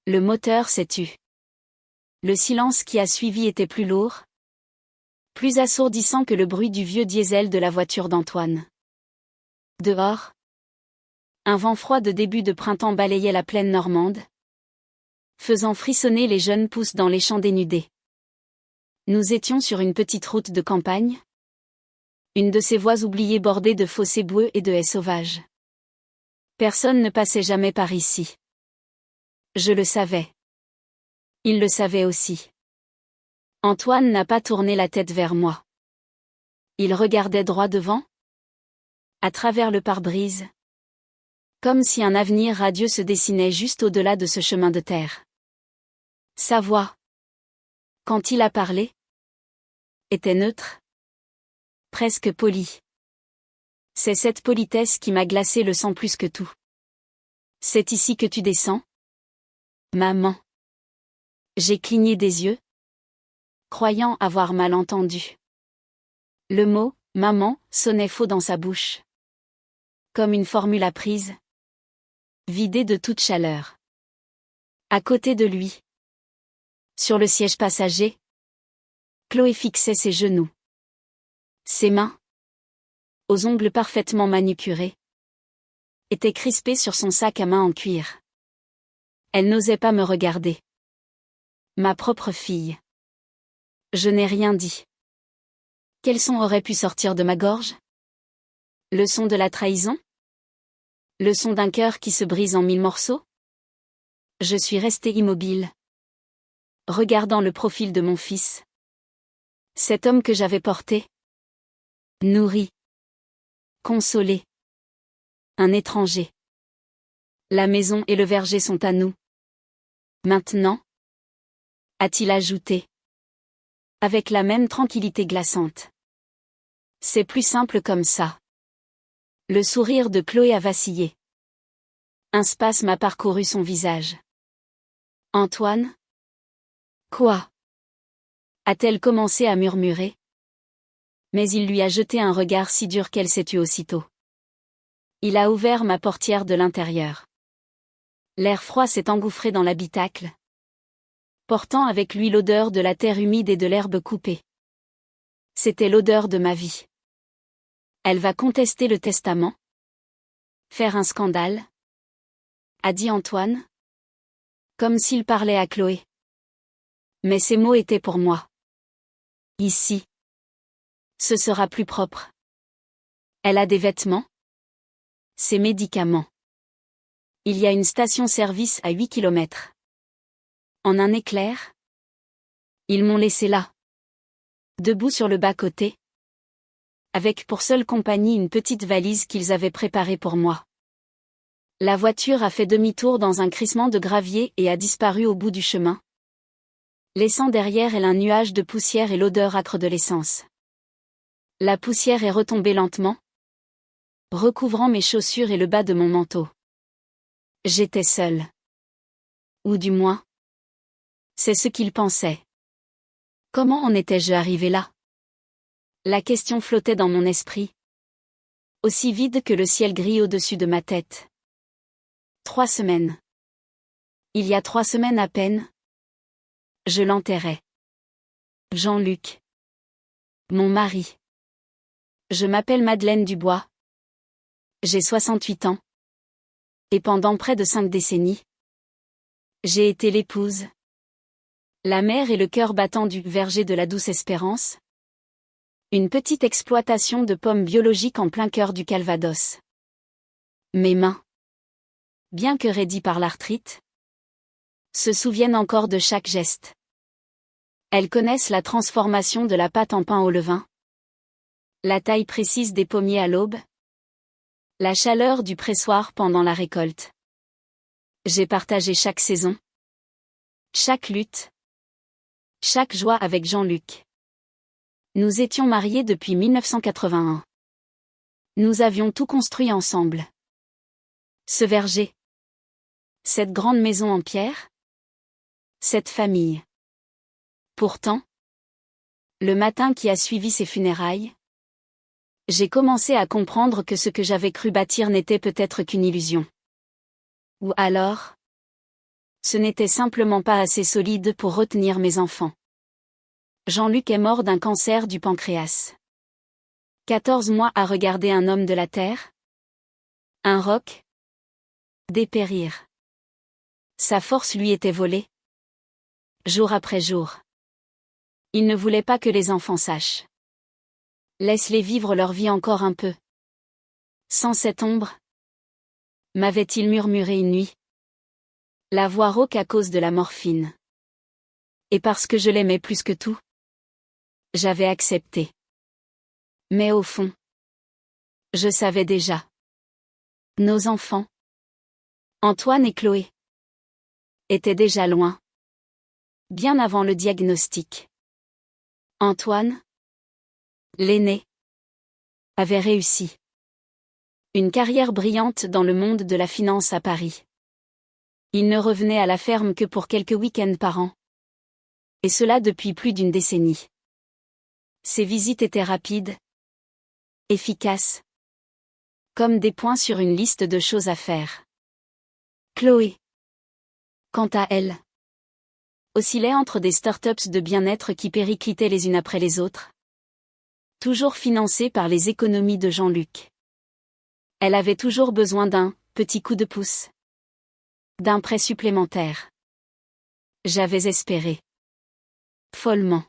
Le moteur s'est tu. Le silence qui a suivi était plus lourd, plus assourdissant que le bruit du vieux diesel de la voiture d'Antoine. Dehors, un vent froid de début de printemps balayait la plaine normande, faisant frissonner les jeunes pousses dans les champs dénudés. Nous étions sur une petite route de campagne, une de ces voies oubliées bordées de fossés boueux et de haies sauvages. Personne ne passait jamais par ici. Je le savais. Il le savait aussi. Antoine n'a pas tourné la tête vers moi. Il regardait droit devant, à travers le pare-brise, comme si un avenir radieux se dessinait juste au-delà de ce chemin de terre. Sa voix, quand il a parlé, était neutre, presque polie. C'est cette politesse qui m'a glacé le sang plus que tout. C'est ici que tu descends, maman. J'ai cligné des yeux, croyant avoir mal entendu. Le mot « maman » sonnait faux dans sa bouche. Comme une formule apprise, vidée de toute chaleur. À côté de lui, sur le siège passager, Chloé fixait ses genoux. Ses mains, aux ongles parfaitement manucurés, étaient crispées sur son sac à main en cuir. Elle n'osait pas me regarder. Ma propre fille. Je n'ai rien dit. Quel son aurait pu sortir de ma gorge? Le son de la trahison? Le son d'un cœur qui se brise en 1000 morceaux? Je suis restée immobile, regardant le profil de mon fils. Cet homme que j'avais porté, nourri, consolé. Un étranger. La maison et le verger sont à nous. Maintenant, a-t-il ajouté, avec la même tranquillité glaçante. C'est plus simple comme ça. Le sourire de Chloé a vacillé. Un spasme a parcouru son visage. Antoine? Quoi? A-t-elle commencé à murmurer? Mais il lui a jeté un regard si dur qu'elle s'est tue aussitôt. Il a ouvert ma portière de l'intérieur. L'air froid s'est engouffré dans l'habitacle, portant avec lui l'odeur de la terre humide et de l'herbe coupée. C'était l'odeur de ma vie. Elle va contester le testament? Faire un scandale? A dit Antoine, comme s'il parlait à Chloé. Mais ces mots étaient pour moi. Ici. Ce sera plus propre. Elle a des vêtements? Ses médicaments. Il y a une station-service à 8 kilomètres. En un éclair, ils m'ont laissé là, debout sur le bas-côté, avec pour seule compagnie une petite valise qu'ils avaient préparée pour moi. La voiture a fait demi-tour dans un crissement de gravier et a disparu au bout du chemin, laissant derrière elle un nuage de poussière et l'odeur âcre de l'essence. La poussière est retombée lentement, recouvrant mes chaussures et le bas de mon manteau. J'étais seule. Ou du moins, c'est ce qu'il pensait. Comment en étais-je arrivé là? La question flottait dans mon esprit, aussi vide que le ciel gris au-dessus de ma tête. 3 semaines. Il y a 3 semaines à peine, je l'enterrais. Jean-Luc. Mon mari. Je m'appelle Madeleine Dubois. J'ai 68 ans. Et pendant près de 5 décennies, j'ai été l'épouse, la mère et le cœur battant du verger de la Douce Espérance. Une petite exploitation de pommes biologiques en plein cœur du Calvados. Mes mains, bien que raidies par l'arthrite, se souviennent encore de chaque geste. Elles connaissent la transformation de la pâte en pain au levain, la taille précise des pommiers à l'aube, la chaleur du pressoir pendant la récolte. J'ai partagé chaque saison, chaque lutte, chaque joie avec Jean-Luc. Nous étions mariés depuis 1981. Nous avions tout construit ensemble. Ce verger, cette grande maison en pierre, cette famille. Pourtant, le matin qui a suivi ses funérailles, j'ai commencé à comprendre que ce que j'avais cru bâtir n'était peut-être qu'une illusion. Ou alors, Ce n'était simplement pas assez solide pour retenir mes enfants. Jean-Luc est mort d'un cancer du pancréas. 14 mois à regarder un homme de la terre? Un roc? Dépérir. Sa force lui était volée. Jour après jour. Il ne voulait pas que les enfants sachent. Laisse-les vivre leur vie encore un peu. Sans cette ombre, m'avait-il murmuré une nuit. La voix rauque à cause de la morphine. Et parce que je l'aimais plus que tout, j'avais accepté. Mais au fond, je savais déjà. Nos enfants, Antoine et Chloé, étaient déjà loin. Bien avant le diagnostic. Antoine, l'aîné, avait réussi. Une carrière brillante dans le monde de la finance à Paris. Il ne revenait à la ferme que pour quelques week-ends par an. Et cela depuis plus d'une décennie. Ses visites étaient rapides, efficaces, comme des points sur une liste de choses à faire. Chloé, quant à elle, oscillait entre des start-ups de bien-être qui périclitaient les unes après les autres, toujours financées par les économies de Jean-Luc. Elle avait toujours besoin d'un petit coup de pouce, d'un prêt supplémentaire. J'avais espéré. Follement.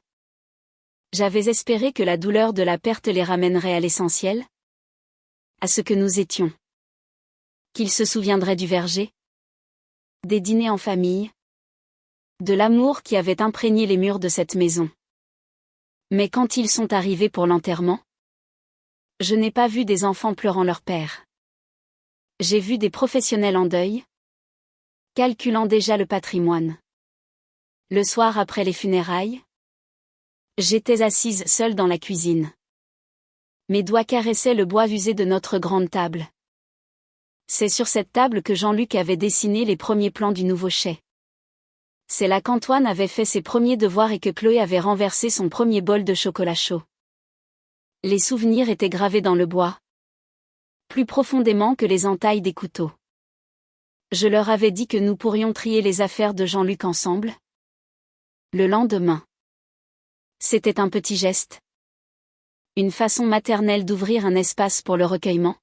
J'avais espéré que la douleur de la perte les ramènerait à l'essentiel, à ce que nous étions. Qu'ils se souviendraient du verger, des dîners en famille, de l'amour qui avait imprégné les murs de cette maison. Mais quand ils sont arrivés pour l'enterrement, je n'ai pas vu des enfants pleurant leur père. J'ai vu des professionnels en deuil, calculant déjà le patrimoine. Le soir après les funérailles, j'étais assise seule dans la cuisine. Mes doigts caressaient le bois usé de notre grande table. C'est sur cette table que Jean-Luc avait dessiné les premiers plans du nouveau chai. C'est là qu'Antoine avait fait ses premiers devoirs et que Chloé avait renversé son premier bol de chocolat chaud. Les souvenirs étaient gravés dans le bois, plus profondément que les entailles des couteaux. Je leur avais dit que nous pourrions trier les affaires de Jean-Luc ensemble. Le lendemain. C'était un petit geste. Une façon maternelle d'ouvrir un espace pour le recueillement.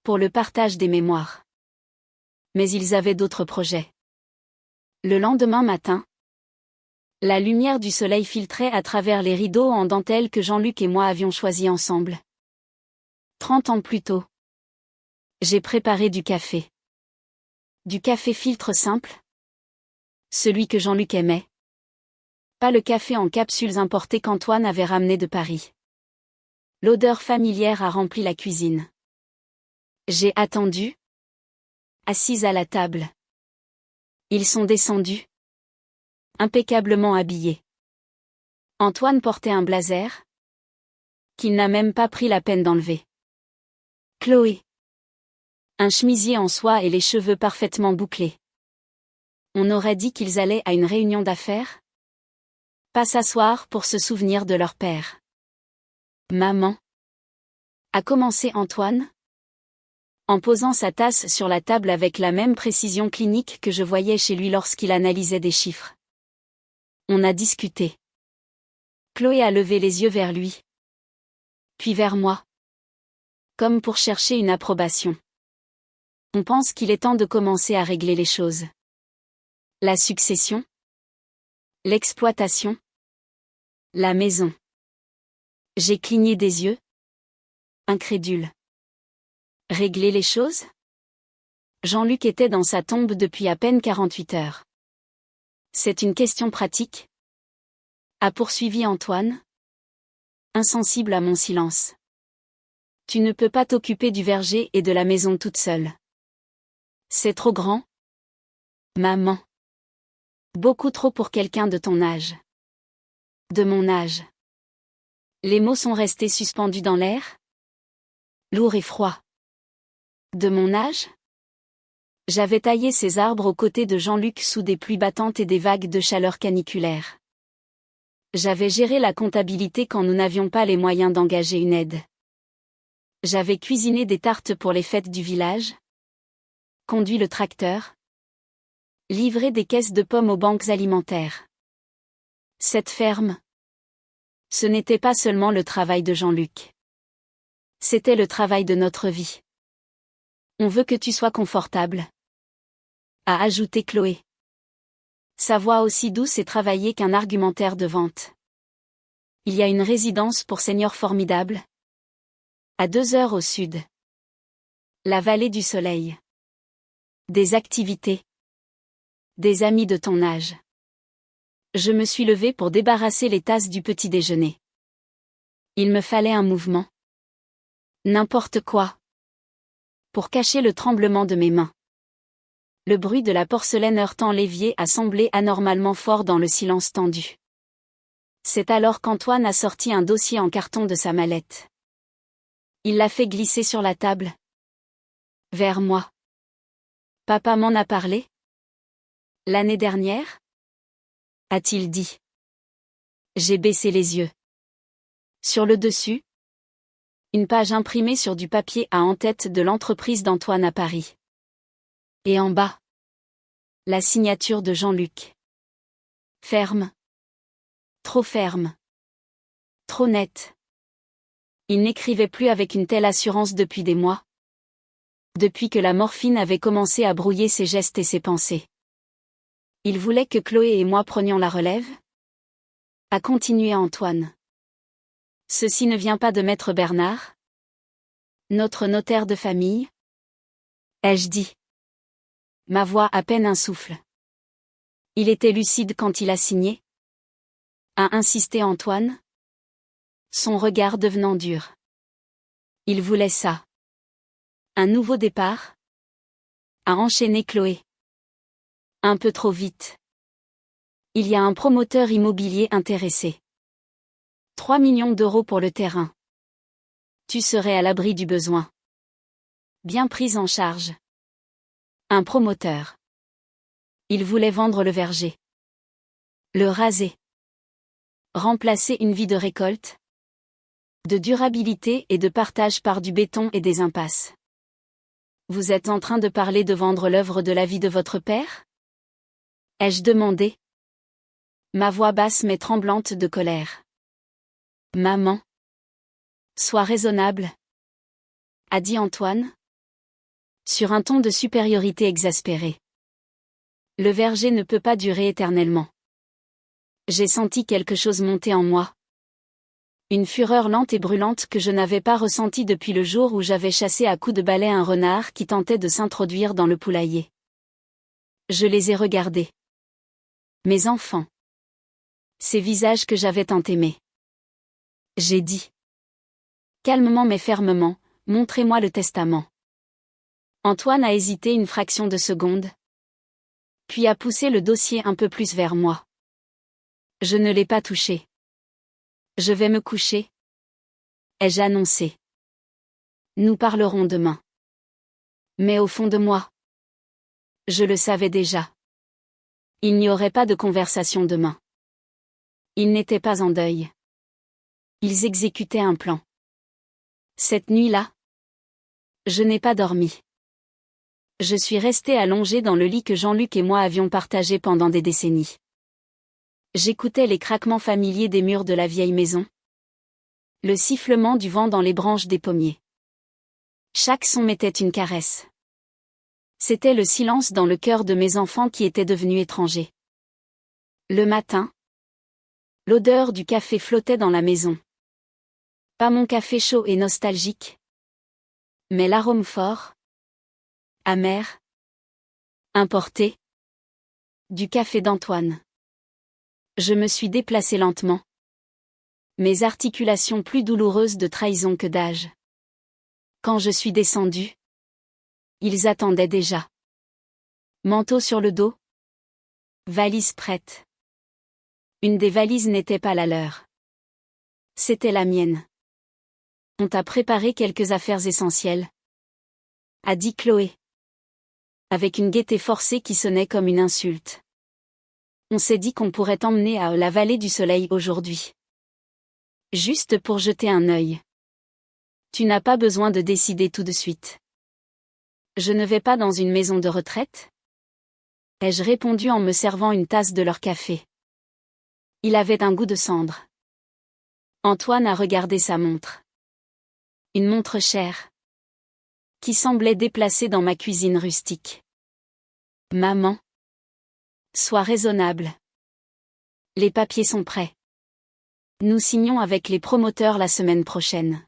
Pour le partage des mémoires. Mais ils avaient d'autres projets. Le lendemain matin, la lumière du soleil filtrait à travers les rideaux en dentelle que Jean-Luc et moi avions choisis ensemble. 30 ans plus tôt, j'ai préparé du café. Du café filtre simple. Celui que Jean-Luc aimait. Pas le café en capsules importé qu'Antoine avait ramené de Paris. L'odeur familière a rempli la cuisine. J'ai attendu, assise à la table. Ils sont descendus, impeccablement habillés. Antoine portait un blazer, qu'il n'a même pas pris la peine d'enlever. Chloé, un chemisier en soie et les cheveux parfaitement bouclés. On aurait dit qu'ils allaient à une réunion d'affaires. Pas s'asseoir pour se souvenir de leur père. Maman, a commencé Antoine, en posant sa tasse sur la table avec la même précision clinique que je voyais chez lui lorsqu'il analysait des chiffres. On a discuté. Chloé a levé les yeux vers lui. Puis vers moi. Comme pour chercher une approbation. On pense qu'il est temps de commencer à régler les choses. La succession. L'exploitation. La maison. J'ai cligné des yeux. Incrédule. Régler les choses? Jean-Luc était dans sa tombe depuis à peine 48 heures. C'est une question pratique? A poursuivi Antoine, insensible à mon silence. Tu ne peux pas t'occuper du verger et de la maison toute seule. C'est trop grand? Maman. Beaucoup trop pour quelqu'un de ton âge. De mon âge. Les mots sont restés suspendus dans l'air? Lourd et froid. De mon âge? J'avais taillé ces arbres aux côtés de Jean-Luc sous des pluies battantes et des vagues de chaleur caniculaire. J'avais géré la comptabilité quand nous n'avions pas les moyens d'engager une aide. J'avais cuisiné des tartes pour les fêtes du village. Conduit le tracteur. Livrer des caisses de pommes aux banques alimentaires. Cette ferme, ce n'était pas seulement le travail de Jean-Luc. C'était le travail de notre vie. On veut que tu sois confortable, a ajouté Chloé. Sa voix aussi douce et travaillée qu'un argumentaire de vente. Il y a une résidence pour seniors formidable. À 2 heures au sud. La vallée du soleil. Des activités. Des amis de ton âge. Je me suis levée pour débarrasser les tasses du petit déjeuner. Il me fallait un mouvement. N'importe quoi. Pour cacher le tremblement de mes mains. Le bruit de la porcelaine heurtant l'évier a semblé anormalement fort dans le silence tendu. C'est alors qu'Antoine a sorti un dossier en carton de sa mallette. Il l'a fait glisser sur la table. Vers moi. Papa m'en a parlé? L'année dernière? A-t-il dit. J'ai baissé les yeux. Sur le dessus, une page imprimée sur du papier à en-tête de l'entreprise d'Antoine à Paris. Et en bas, la signature de Jean-Luc. Ferme. Trop ferme. Trop nette. Il n'écrivait plus avec une telle assurance depuis des mois. Depuis que la morphine avait commencé à brouiller ses gestes et ses pensées. Il voulait que Chloé et moi prenions la relève? A continué Antoine. Ceci ne vient pas de Maître Bernard? Notre notaire de famille? Ai-je dit. Ma voix à peine un souffle. Il était lucide quand il a signé? A insisté Antoine? Son regard devenant dur. Il voulait ça. Un nouveau départ? A enchaîné Chloé. Un peu trop vite. Il y a un promoteur immobilier intéressé. 3 millions d'euros pour le terrain. Tu serais à l'abri du besoin. Bien prise en charge. Un promoteur. Il voulait vendre le verger. Le raser. Remplacer une vie de récolte. De durabilité et de partage par du béton et des impasses. Vous êtes en train de parler de vendre l'œuvre de la vie de votre père? Ai-je demandé? Ma voix basse mais tremblante de colère. Maman. Sois raisonnable. A dit Antoine. Sur un ton de supériorité exaspérée. Le verger ne peut pas durer éternellement. J'ai senti quelque chose monter en moi. Une fureur lente et brûlante que je n'avais pas ressentie depuis le jour où j'avais chassé à coups de balai un renard qui tentait de s'introduire dans le poulailler. Je les ai regardés. Mes enfants. Ces visages que j'avais tant aimés. J'ai dit. Calmement mais fermement, montrez-moi le testament. Antoine a hésité une fraction de seconde. Puis a poussé le dossier un peu plus vers moi. Je ne l'ai pas touché. Je vais me coucher. Ai-je annoncé. Nous parlerons demain. Mais au fond de moi. Je le savais déjà. Il n'y aurait pas de conversation demain. Ils n'étaient pas en deuil. Ils exécutaient un plan. Cette nuit-là, je n'ai pas dormi. Je suis restée allongée dans le lit que Jean-Luc et moi avions partagé pendant des décennies. J'écoutais les craquements familiers des murs de la vieille maison. Le sifflement du vent dans les branches des pommiers. Chaque son m'était une caresse. C'était le silence dans le cœur de mes enfants qui était devenu étranger. Le matin, l'odeur du café flottait dans la maison. Pas mon café chaud et nostalgique. Mais l'arôme fort, amer, importé, du café d'Antoine. Je me suis déplacée lentement. Mes articulations plus douloureuses de trahison que d'âge. Quand je suis descendue, ils attendaient déjà. Manteau sur le dos. Valise prête. Une des valises n'était pas la leur. C'était la mienne. On t'a préparé quelques affaires essentielles, a dit Chloé. Avec une gaieté forcée qui sonnait comme une insulte. On s'est dit qu'on pourrait t'emmener à la vallée du soleil aujourd'hui. Juste pour jeter un œil. Tu n'as pas besoin de décider tout de suite. Je ne vais pas dans une maison de retraite? ai-je répondu en me servant une tasse de leur café. Il avait un goût de cendre. Antoine a regardé sa montre. Une montre chère. Qui semblait déplacée dans ma cuisine rustique. Maman. Sois raisonnable. Les papiers sont prêts. Nous signons avec les promoteurs la semaine prochaine.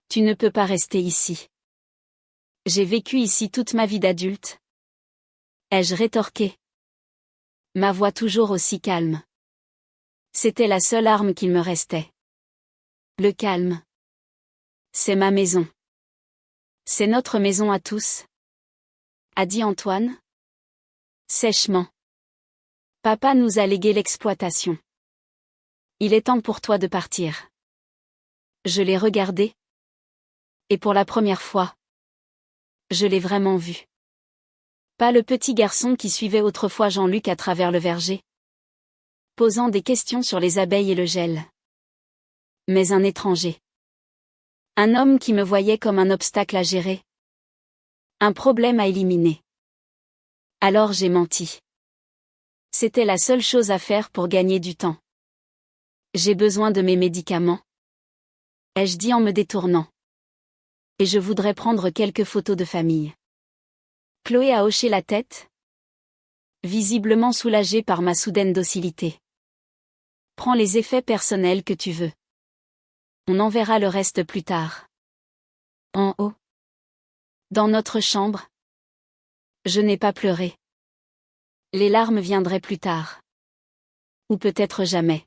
Tu ne peux pas rester ici. J'ai vécu ici toute ma vie d'adulte. Ai-je rétorqué. Ma voix toujours aussi calme. C'était la seule arme qu'il me restait. Le calme. C'est ma maison. C'est notre maison à tous. A dit Antoine. Sèchement. Papa nous a légué l'exploitation. Il est temps pour toi de partir. Je l'ai regardé. Et pour la première fois. Je l'ai vraiment vu. Pas le petit garçon qui suivait autrefois Jean-Luc à travers le verger. Posant des questions sur les abeilles et le gel. Mais un étranger. Un homme qui me voyait comme un obstacle à gérer. Un problème à éliminer. Alors j'ai menti. C'était la seule chose à faire pour gagner du temps. J'ai besoin de mes médicaments. Ai-je dit en me détournant. Et je voudrais prendre quelques photos de famille. Chloé a hoché la tête. Visiblement soulagée par ma soudaine docilité. Prends les effets personnels que tu veux. On en verra le reste plus tard. En haut. Dans notre chambre. Je n'ai pas pleuré. Les larmes viendraient plus tard. Ou peut-être jamais.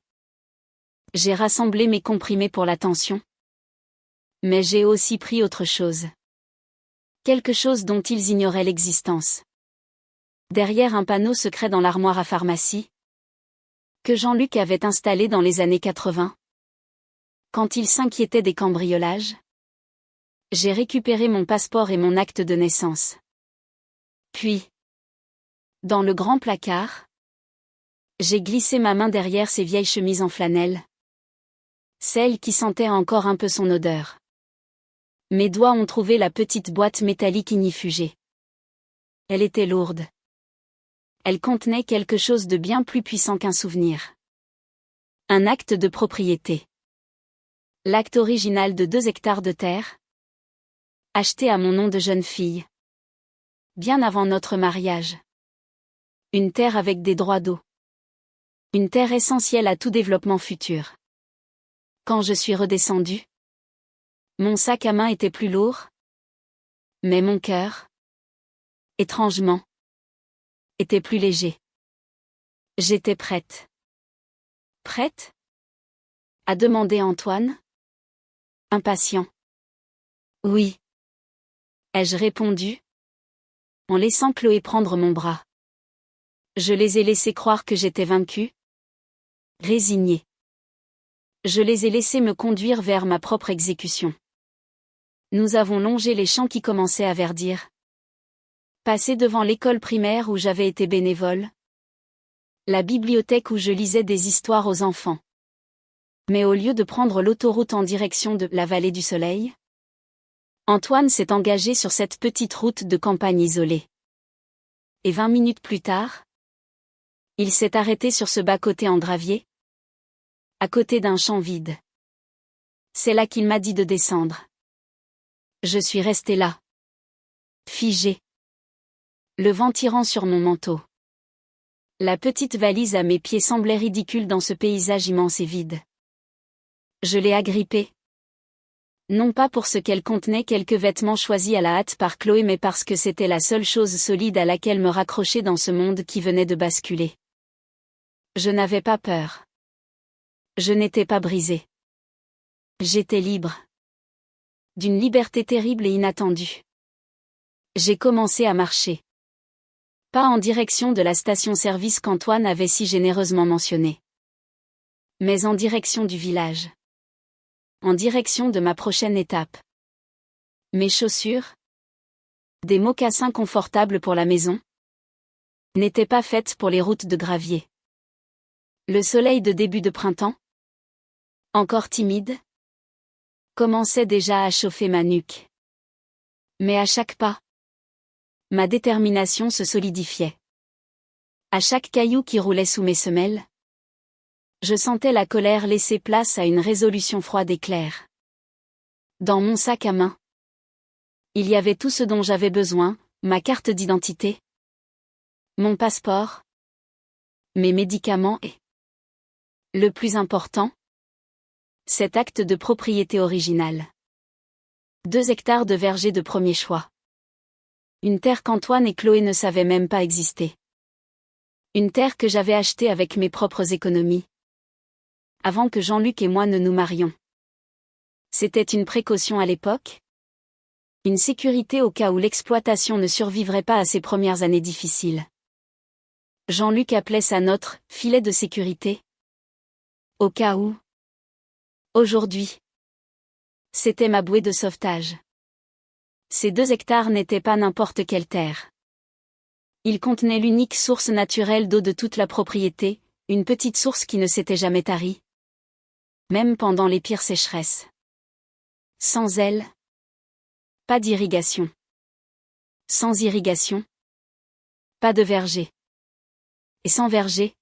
J'ai rassemblé mes comprimés pour la tension. Mais j'ai aussi pris autre chose. Quelque chose dont ils ignoraient l'existence. Derrière un panneau secret dans l'armoire à pharmacie. Que Jean-Luc avait installé dans les années 80. Quand il s'inquiétait des cambriolages. J'ai récupéré mon passeport et mon acte de naissance. Puis. Dans le grand placard. J'ai glissé ma main derrière ces vieilles chemises en flanelle. Celles qui sentaient encore un peu son odeur. Mes doigts ont trouvé la petite boîte métallique ignifugée. Elle était lourde. Elle contenait quelque chose de bien plus puissant qu'un souvenir. Un acte de propriété. L'acte original de 2 hectares de terre. Acheté à mon nom de jeune fille. Bien avant notre mariage. Une terre avec des droits d'eau. Une terre essentielle à tout développement futur. Quand je suis redescendue. Mon sac à main était plus lourd. Mais mon cœur. Étrangement. Était plus léger. J'étais prête. Prête? A demandé Antoine. Impatient. Oui. Ai-je répondu? En laissant Chloé prendre mon bras. Je les ai laissés croire que j'étais vaincue. Résignée. Je les ai laissés me conduire vers ma propre exécution. Nous avons longé les champs qui commençaient à verdir. Passé devant l'école primaire où j'avais été bénévole. La bibliothèque où je lisais des histoires aux enfants. Mais au lieu de prendre l'autoroute en direction de la vallée du Soleil, Antoine s'est engagé sur cette petite route de campagne isolée. Et 20 minutes plus tard, il s'est arrêté sur ce bas-côté en gravier, à côté d'un champ vide. C'est là qu'il m'a dit de descendre. Je suis restée là. Figée. Le vent tirant sur mon manteau. La petite valise à mes pieds semblait ridicule dans ce paysage immense et vide. Je l'ai agrippée. Non pas pour ce qu'elle contenait, quelques vêtements choisis à la hâte par Chloé, mais parce que c'était la seule chose solide à laquelle me raccrocher dans ce monde qui venait de basculer. Je n'avais pas peur. Je n'étais pas brisée. J'étais libre. D'une liberté terrible et inattendue. J'ai commencé à marcher. Pas en direction de la station-service qu'Antoine avait si généreusement mentionnée. Mais en direction du village. En direction de ma prochaine étape. Mes chaussures, des mocassins confortables pour la maison, n'étaient pas faites pour les routes de gravier. Le soleil de début de printemps, encore timide, commençait déjà à chauffer ma nuque. Mais à chaque pas, ma détermination se solidifiait. À chaque caillou qui roulait sous mes semelles, je sentais la colère laisser place à une résolution froide et claire. Dans mon sac à main, il y avait tout ce dont j'avais besoin, ma carte d'identité, mon passeport, mes médicaments et, le plus important, cet acte de propriété original. 2 hectares de verger de premier choix. Une terre qu'Antoine et Chloé ne savaient même pas exister. Une terre que j'avais achetée avec mes propres économies. Avant que Jean-Luc et moi ne nous marions. C'était une précaution à l'époque. Une sécurité au cas où l'exploitation ne survivrait pas à ses premières années difficiles. Jean-Luc appelait ça notre « filet de sécurité ». Au cas où. Aujourd'hui. C'était ma bouée de sauvetage. Ces 2 hectares n'étaient pas n'importe quelle terre. Ils contenaient l'unique source naturelle d'eau de toute la propriété, une petite source qui ne s'était jamais tarie. Même pendant les pires sécheresses. Sans elle, pas d'irrigation. Sans irrigation, pas de verger. Et sans verger,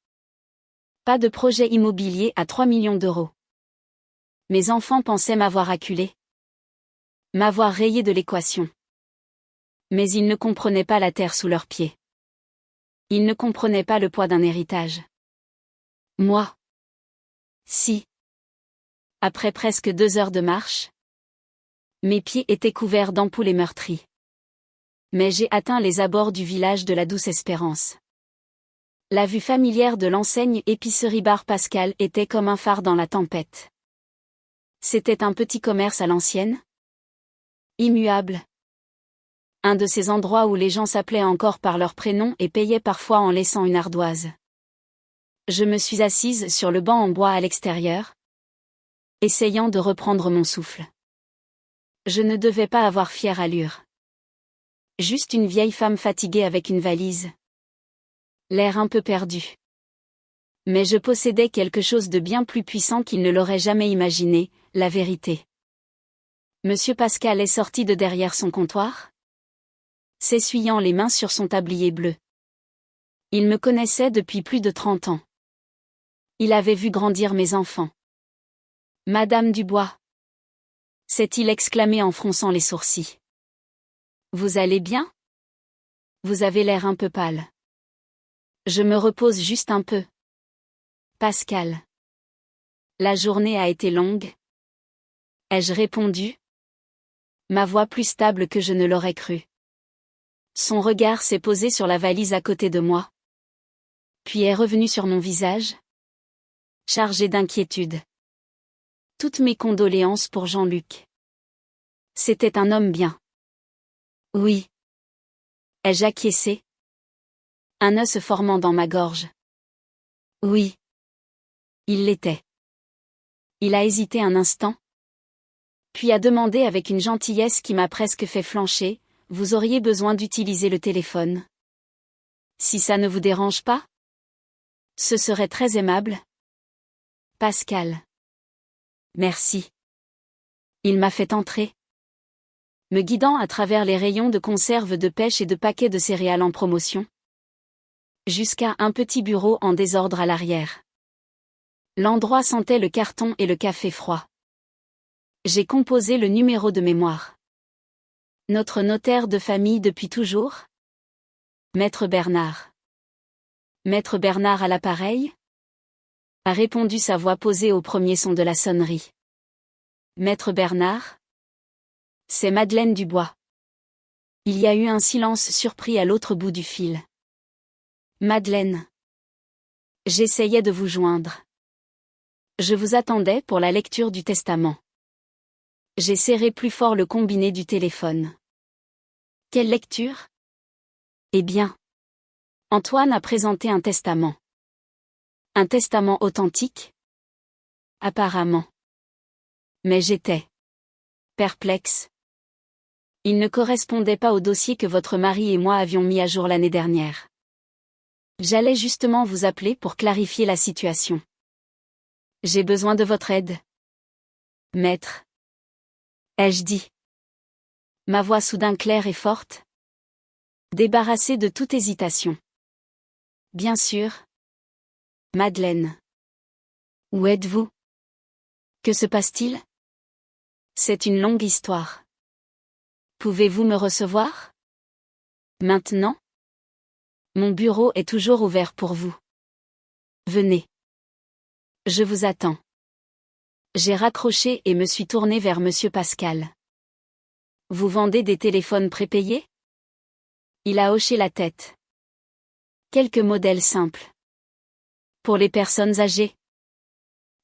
pas de projet immobilier à 3 millions d'euros. Mes enfants pensaient m'avoir acculé. M'avoir rayé de l'équation. Mais ils ne comprenaient pas la terre sous leurs pieds. Ils ne comprenaient pas le poids d'un héritage. Moi. Si. Après presque 2 heures de marche, mes pieds étaient couverts d'ampoules et meurtris. Mais j'ai atteint les abords du village de la Douce Espérance. La vue familière de l'enseigne Épicerie Bar Pascal était comme un phare dans la tempête. C'était un petit commerce à l'ancienne. Immuable. Un de ces endroits où les gens s'appelaient encore par leur prénom et payaient parfois en laissant une ardoise. Je me suis assise sur le banc en bois à l'extérieur, essayant de reprendre mon souffle. Je ne devais pas avoir fière allure. Juste une vieille femme fatiguée avec une valise. L'air un peu perdu. Mais je possédais quelque chose de bien plus puissant qu'il ne l'aurait jamais imaginé, la vérité. Monsieur Pascal est sorti de derrière son comptoir, s'essuyant les mains sur son tablier bleu. Il me connaissait depuis plus de 30 ans. Il avait vu grandir mes enfants. Madame Dubois, s'est-il exclamé en fronçant les sourcils. Vous allez bien? Vous avez l'air un peu pâle. Je me repose juste un peu. Pascal. La journée a été longue. Ai-je répondu? Ma voix plus stable que je ne l'aurais cru. Son regard s'est posé sur la valise à côté de moi. Puis est revenu sur mon visage. Chargé d'inquiétude. Toutes mes condoléances pour Jean-Luc. C'était un homme bien. Oui. Ai-je acquiescé? Un nœud se formant dans ma gorge. Oui. Il l'était. Il a hésité un instant. Puis a demandé avec une gentillesse qui m'a presque fait flancher, vous auriez besoin d'utiliser le téléphone. Si ça ne vous dérange pas? Ce serait très aimable. Pascal. Merci. Il m'a fait entrer. Me guidant à travers les rayons de conserves de pêche et de paquets de céréales en promotion. Jusqu'à un petit bureau en désordre à l'arrière. L'endroit sentait le carton et le café froid. J'ai composé le numéro de mémoire. Notre notaire de famille depuis toujours? Maître Bernard. Maître Bernard à l'appareil? A répondu sa voix posée au premier son de la sonnerie. Maître Bernard? C'est Madeleine Dubois. Il y a eu un silence surpris à l'autre bout du fil. Madeleine. J'essayais de vous joindre. Je vous attendais pour la lecture du testament. J'ai serré plus fort le combiné du téléphone. Quelle lecture? Eh bien. Antoine a présenté un testament. Un testament authentique? Apparemment. Mais j'étais perplexe. Il ne correspondait pas au dossier que votre mari et moi avions mis à jour l'année dernière. J'allais justement vous appeler pour clarifier la situation. J'ai besoin de votre aide. Maître. Ai-je dit. Ma voix soudain claire et forte. Débarrassée de toute hésitation. Bien sûr. Madeleine. Où êtes-vous? Que se passe-t-il? C'est une longue histoire. Pouvez-vous me recevoir? Maintenant? Mon bureau est toujours ouvert pour vous. Venez. Je vous attends. J'ai raccroché et me suis tourné vers Monsieur Pascal. Vous vendez des téléphones prépayés? Il a hoché la tête. Quelques modèles simples. Pour les personnes âgées?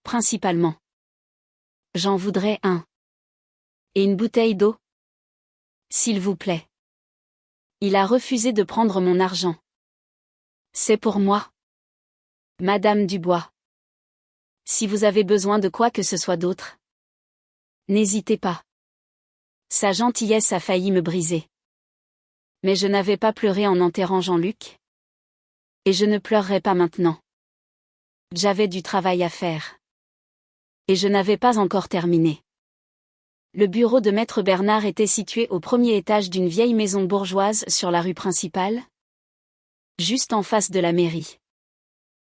Principalement. J'en voudrais un. Et une bouteille d'eau? S'il vous plaît. Il a refusé de prendre mon argent. C'est pour moi. Madame Dubois. Si vous avez besoin de quoi que ce soit d'autre, n'hésitez pas. Sa gentillesse a failli me briser. Mais je n'avais pas pleuré en enterrant Jean-Luc. Et je ne pleurerai pas maintenant. J'avais du travail à faire. Et je n'avais pas encore terminé. Le bureau de Maître Bernard était situé au premier étage d'une vieille maison bourgeoise sur la rue principale, juste en face de la mairie.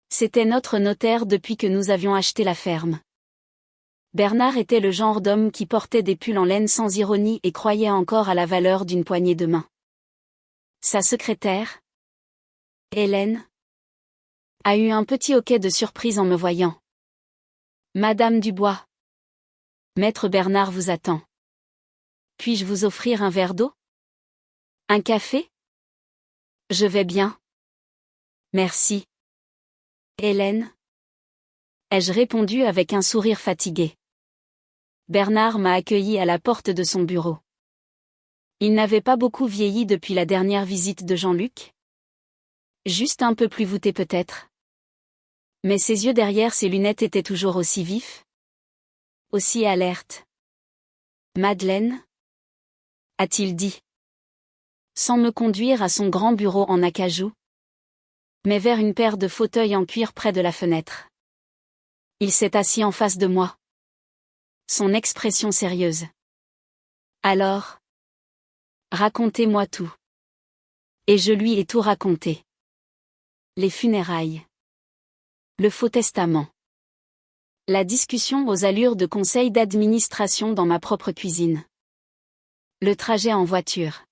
C'était notre notaire depuis que nous avions acheté la ferme. Bernard était le genre d'homme qui portait des pulls en laine sans ironie et croyait encore à la valeur d'une poignée de main. Sa secrétaire, Hélène, a eu un petit hoquet de surprise en me voyant. Madame Dubois. Maître Bernard vous attend. Puis-je vous offrir un verre d'eau? Un café? Je vais bien. Merci. Hélène? Ai-je répondu avec un sourire fatigué. Bernard m'a accueilli à la porte de son bureau. Il n'avait pas beaucoup vieilli depuis la dernière visite de Jean-Luc. Juste un peu plus voûté peut-être. Mais ses yeux derrière ses lunettes étaient toujours aussi vifs. Aussi alertes. Madeleine? A-t-il dit. Sans me conduire à son grand bureau en acajou, mais vers une paire de fauteuils en cuir près de la fenêtre. Il s'est assis en face de moi. Son expression sérieuse. Alors? Racontez-moi tout. Et je lui ai tout raconté. Les funérailles. Le faux testament. La discussion aux allures de conseil d'administration dans ma propre cuisine. Le trajet en voiture.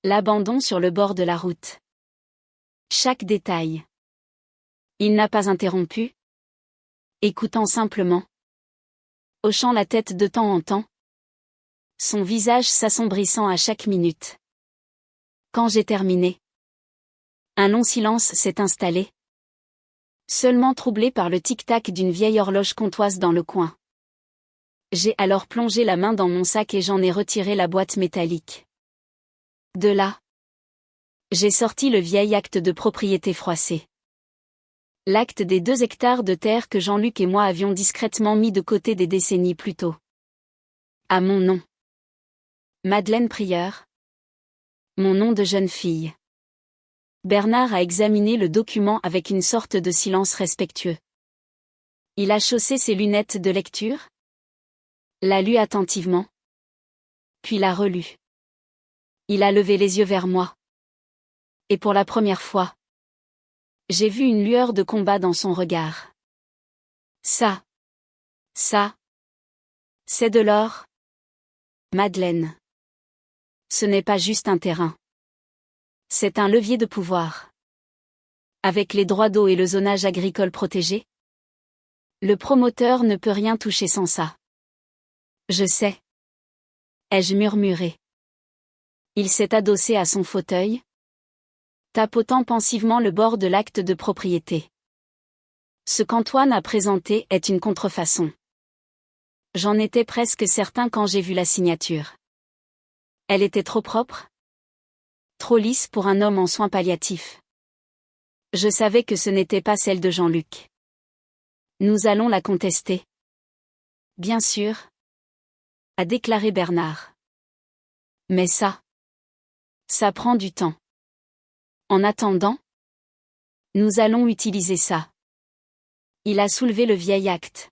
L'abandon sur le bord de la route. Chaque détail. Il n'a pas interrompu. Écoutant simplement. Hochant la tête de temps en temps. Son visage s'assombrissant à chaque minute. Quand j'ai terminé, un long silence s'est installé. Seulement troublé par le tic-tac d'une vieille horloge comtoise dans le coin. J'ai alors plongé la main dans mon sac et j'en ai retiré la boîte métallique. De là, j'ai sorti le vieil acte de propriété froissé. L'acte des 2 hectares de terre que Jean-Luc et moi avions discrètement mis de côté des décennies plus tôt. À mon nom. Madeleine Prieur. Mon nom de jeune fille. Bernard a examiné le document avec une sorte de silence respectueux. Il a chaussé ses lunettes de lecture. L'a lu attentivement. Puis l'a relu. Il a levé les yeux vers moi. Et pour la première fois, j'ai vu une lueur de combat dans son regard. Ça, c'est de l'or. Madeleine. Ce n'est pas juste un terrain. C'est un levier de pouvoir. Avec les droits d'eau et le zonage agricole protégé, le promoteur ne peut rien toucher sans ça. Je sais. Ai-je murmuré. Il s'est adossé à son fauteuil, tapotant pensivement le bord de l'acte de propriété. Ce qu'Antoine a présenté est une contrefaçon. J'en étais presque certain quand j'ai vu la signature. Elle était trop propre, trop lisse pour un homme en soins palliatifs. Je savais que ce n'était pas celle de Jean-Luc. Nous allons la contester. Bien sûr, a déclaré Bernard. Mais ça prend du temps. En attendant, nous allons utiliser ça. Il a soulevé le vieil acte.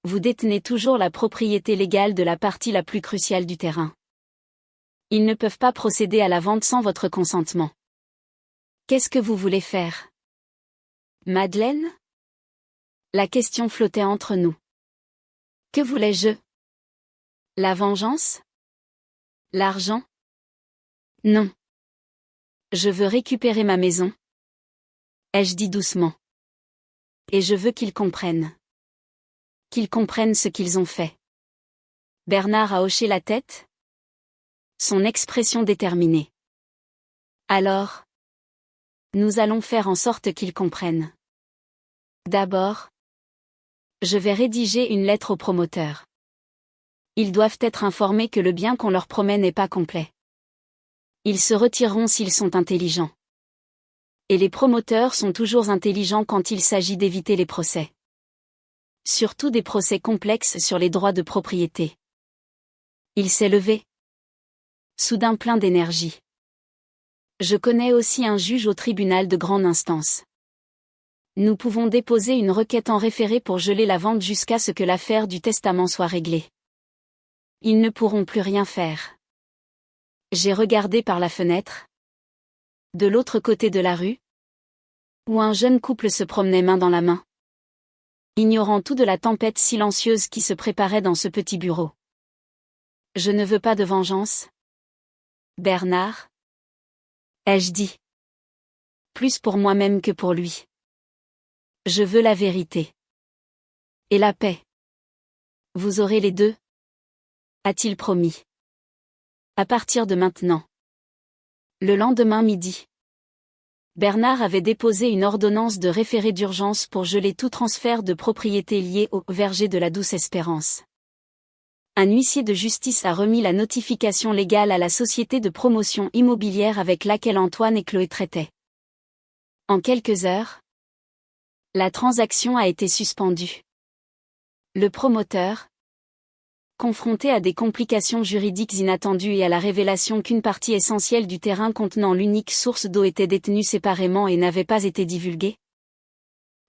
Vous détenez toujours la propriété légale de la partie la plus cruciale du terrain. Ils ne peuvent pas procéder à la vente sans votre consentement. Qu'est-ce que vous voulez faire? Madeleine? La question flottait entre nous. Que voulais-je? La vengeance? L'argent? Non. Je veux récupérer ma maison. Ai-je dit doucement. Et je veux qu'ils comprennent. Qu'ils comprennent ce qu'ils ont fait. Bernard a hoché la tête. Son expression déterminée. Alors, nous allons faire en sorte qu'ils comprennent. D'abord, je vais rédiger une lettre aux promoteurs. Ils doivent être informés que le bien qu'on leur promet n'est pas complet. Ils se retireront s'ils sont intelligents. Et les promoteurs sont toujours intelligents quand il s'agit d'éviter les procès. Surtout des procès complexes sur les droits de propriété. Il s'est levé. Soudain plein d'énergie. Je connais aussi un juge au tribunal de grande instance. Nous pouvons déposer une requête en référé pour geler la vente jusqu'à ce que l'affaire du testament soit réglée. Ils ne pourront plus rien faire. J'ai regardé par la fenêtre. De l'autre côté de la rue, où un jeune couple se promenait main dans la main. Ignorant tout de la tempête silencieuse qui se préparait dans ce petit bureau. Je ne veux pas de vengeance. Bernard? Ai-je dit. Plus pour moi-même que pour lui. Je veux la vérité. Et la paix. Vous aurez les deux? A-t-il promis. À partir de maintenant. Le lendemain midi. Bernard avait déposé une ordonnance de référé d'urgence pour geler tout transfert de propriété lié au verger de la Douce Espérance. Un huissier de justice a remis la notification légale à la société de promotion immobilière avec laquelle Antoine et Chloé traitaient. En quelques heures, la transaction a été suspendue. Le promoteur, confronté à des complications juridiques inattendues et à la révélation qu'une partie essentielle du terrain contenant l'unique source d'eau était détenue séparément et n'avait pas été divulguée,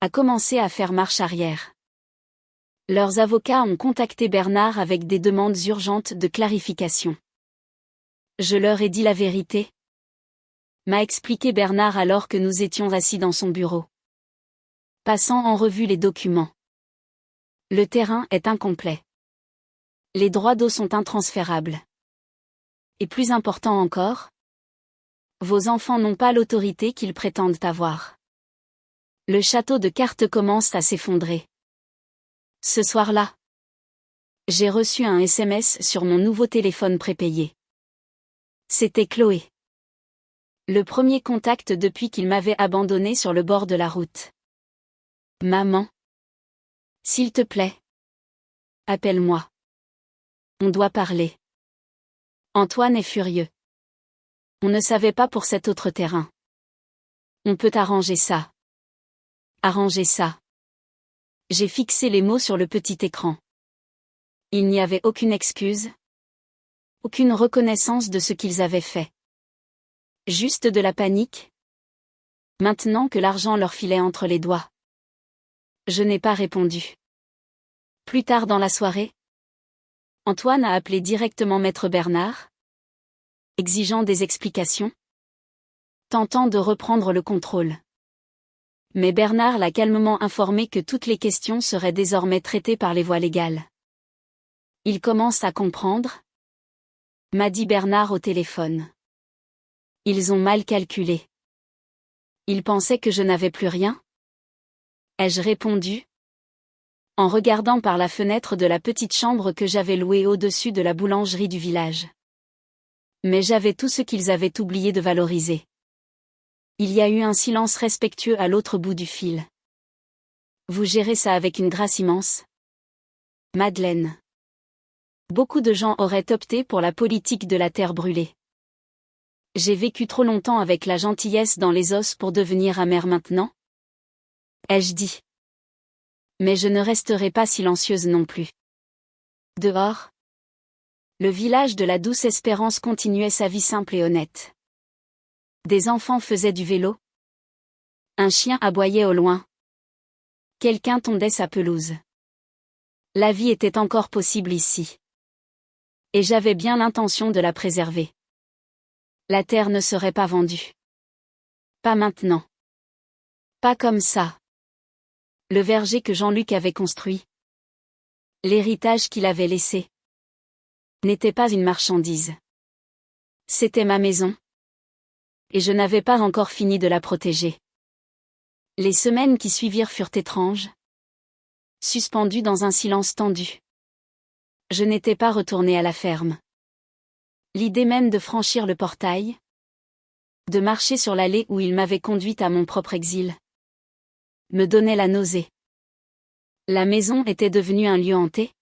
a commencé à faire marche arrière. Leurs avocats ont contacté Bernard avec des demandes urgentes de clarification. Je leur ai dit la vérité, m'a expliqué Bernard alors que nous étions assis dans son bureau. Passant en revue les documents. Le terrain est incomplet. Les droits d'eau sont intransférables. Et plus important encore, vos enfants n'ont pas l'autorité qu'ils prétendent avoir. Le château de cartes commence à s'effondrer. Ce soir-là, j'ai reçu un SMS sur mon nouveau téléphone prépayé. C'était Chloé. Le premier contact depuis qu'il m'avait abandonné sur le bord de la route. Maman. S'il te plaît. Appelle-moi. On doit parler. Antoine est furieux. On ne savait pas pour cet autre terrain. On peut arranger ça. Arranger ça. J'ai fixé les mots sur le petit écran. Il n'y avait aucune excuse. Aucune reconnaissance de ce qu'ils avaient fait. Juste de la panique. Maintenant que l'argent leur filait entre les doigts. Je n'ai pas répondu. Plus tard dans la soirée, Antoine a appelé directement Maître Bernard, exigeant des explications, tentant de reprendre le contrôle. Mais Bernard l'a calmement informé que toutes les questions seraient désormais traitées par les voies légales. Il commence à comprendre, m'a dit Bernard au téléphone. Ils ont mal calculé. Ils pensaient que je n'avais plus rien? Ai-je répondu? En regardant par la fenêtre de la petite chambre que j'avais louée au-dessus de la boulangerie du village. Mais j'avais tout ce qu'ils avaient oublié de valoriser. Il y a eu un silence respectueux à l'autre bout du fil. Vous gérez ça avec une grâce immense. Madeleine. Beaucoup de gens auraient opté pour la politique de la terre brûlée. J'ai vécu trop longtemps avec la gentillesse dans les os pour devenir amère maintenant? Ai-je dit. Mais je ne resterai pas silencieuse non plus. Dehors, le village de la Douce Espérance continuait sa vie simple et honnête. Des enfants faisaient du vélo. Un chien aboyait au loin. Quelqu'un tondait sa pelouse. La vie était encore possible ici. Et j'avais bien l'intention de la préserver. La terre ne serait pas vendue. Pas maintenant. Pas comme ça. Le verger que Jean-Luc avait construit. L'héritage qu'il avait laissé. N'était pas une marchandise. C'était ma maison. Et je n'avais pas encore fini de la protéger. Les semaines qui suivirent furent étranges. Suspendues dans un silence tendu. Je n'étais pas retournée à la ferme. L'idée même de franchir le portail, de marcher sur l'allée où il m'avait conduite à mon propre exil, me donnait la nausée. La maison était devenue un lieu hanté.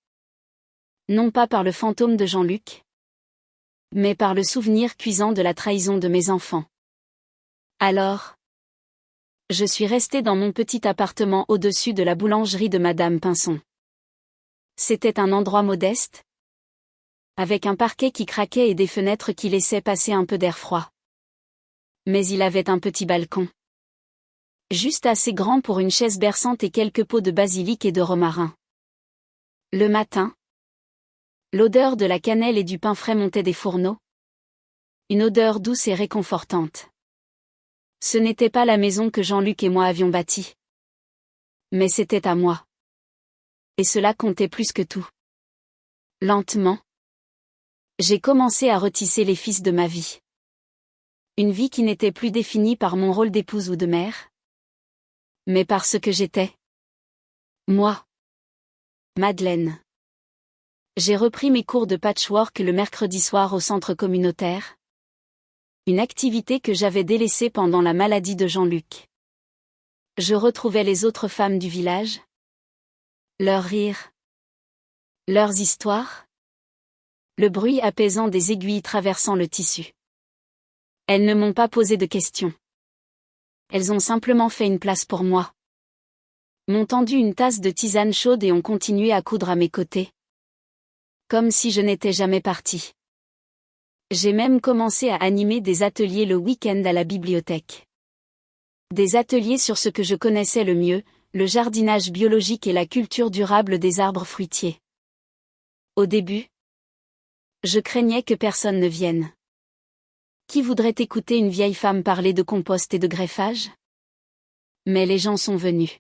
Non pas par le fantôme de Jean-Luc, mais par le souvenir cuisant de la trahison de mes enfants. Alors, je suis restée dans mon petit appartement au-dessus de la boulangerie de Madame Pinson. C'était un endroit modeste, avec un parquet qui craquait et des fenêtres qui laissaient passer un peu d'air froid. Mais il avait un petit balcon. Juste assez grand pour une chaise berçante et quelques pots de basilic et de romarin. Le matin, l'odeur de la cannelle et du pain frais montait des fourneaux. Une odeur douce et réconfortante. Ce n'était pas la maison que Jean-Luc et moi avions bâtie. Mais c'était à moi. Et cela comptait plus que tout. Lentement, j'ai commencé à retisser les fils de ma vie. Une vie qui n'était plus définie par mon rôle d'épouse ou de mère, mais par ce que j'étais. Moi. Madeleine. J'ai repris mes cours de patchwork le mercredi soir au centre communautaire. Une activité que j'avais délaissée pendant la maladie de Jean-Luc. Je retrouvais les autres femmes du village. Leurs rires. Leurs histoires. Le bruit apaisant des aiguilles traversant le tissu. Elles ne m'ont pas posé de questions. Elles ont simplement fait une place pour moi. M'ont tendu une tasse de tisane chaude et ont continué à coudre à mes côtés. Comme si je n'étais jamais partie. J'ai même commencé à animer des ateliers le week-end à la bibliothèque. Des ateliers sur ce que je connaissais le mieux, le jardinage biologique et la culture durable des arbres fruitiers. Au début, je craignais que personne ne vienne. Qui voudrait écouter une vieille femme parler de compost et de greffage? Mais les gens sont venus.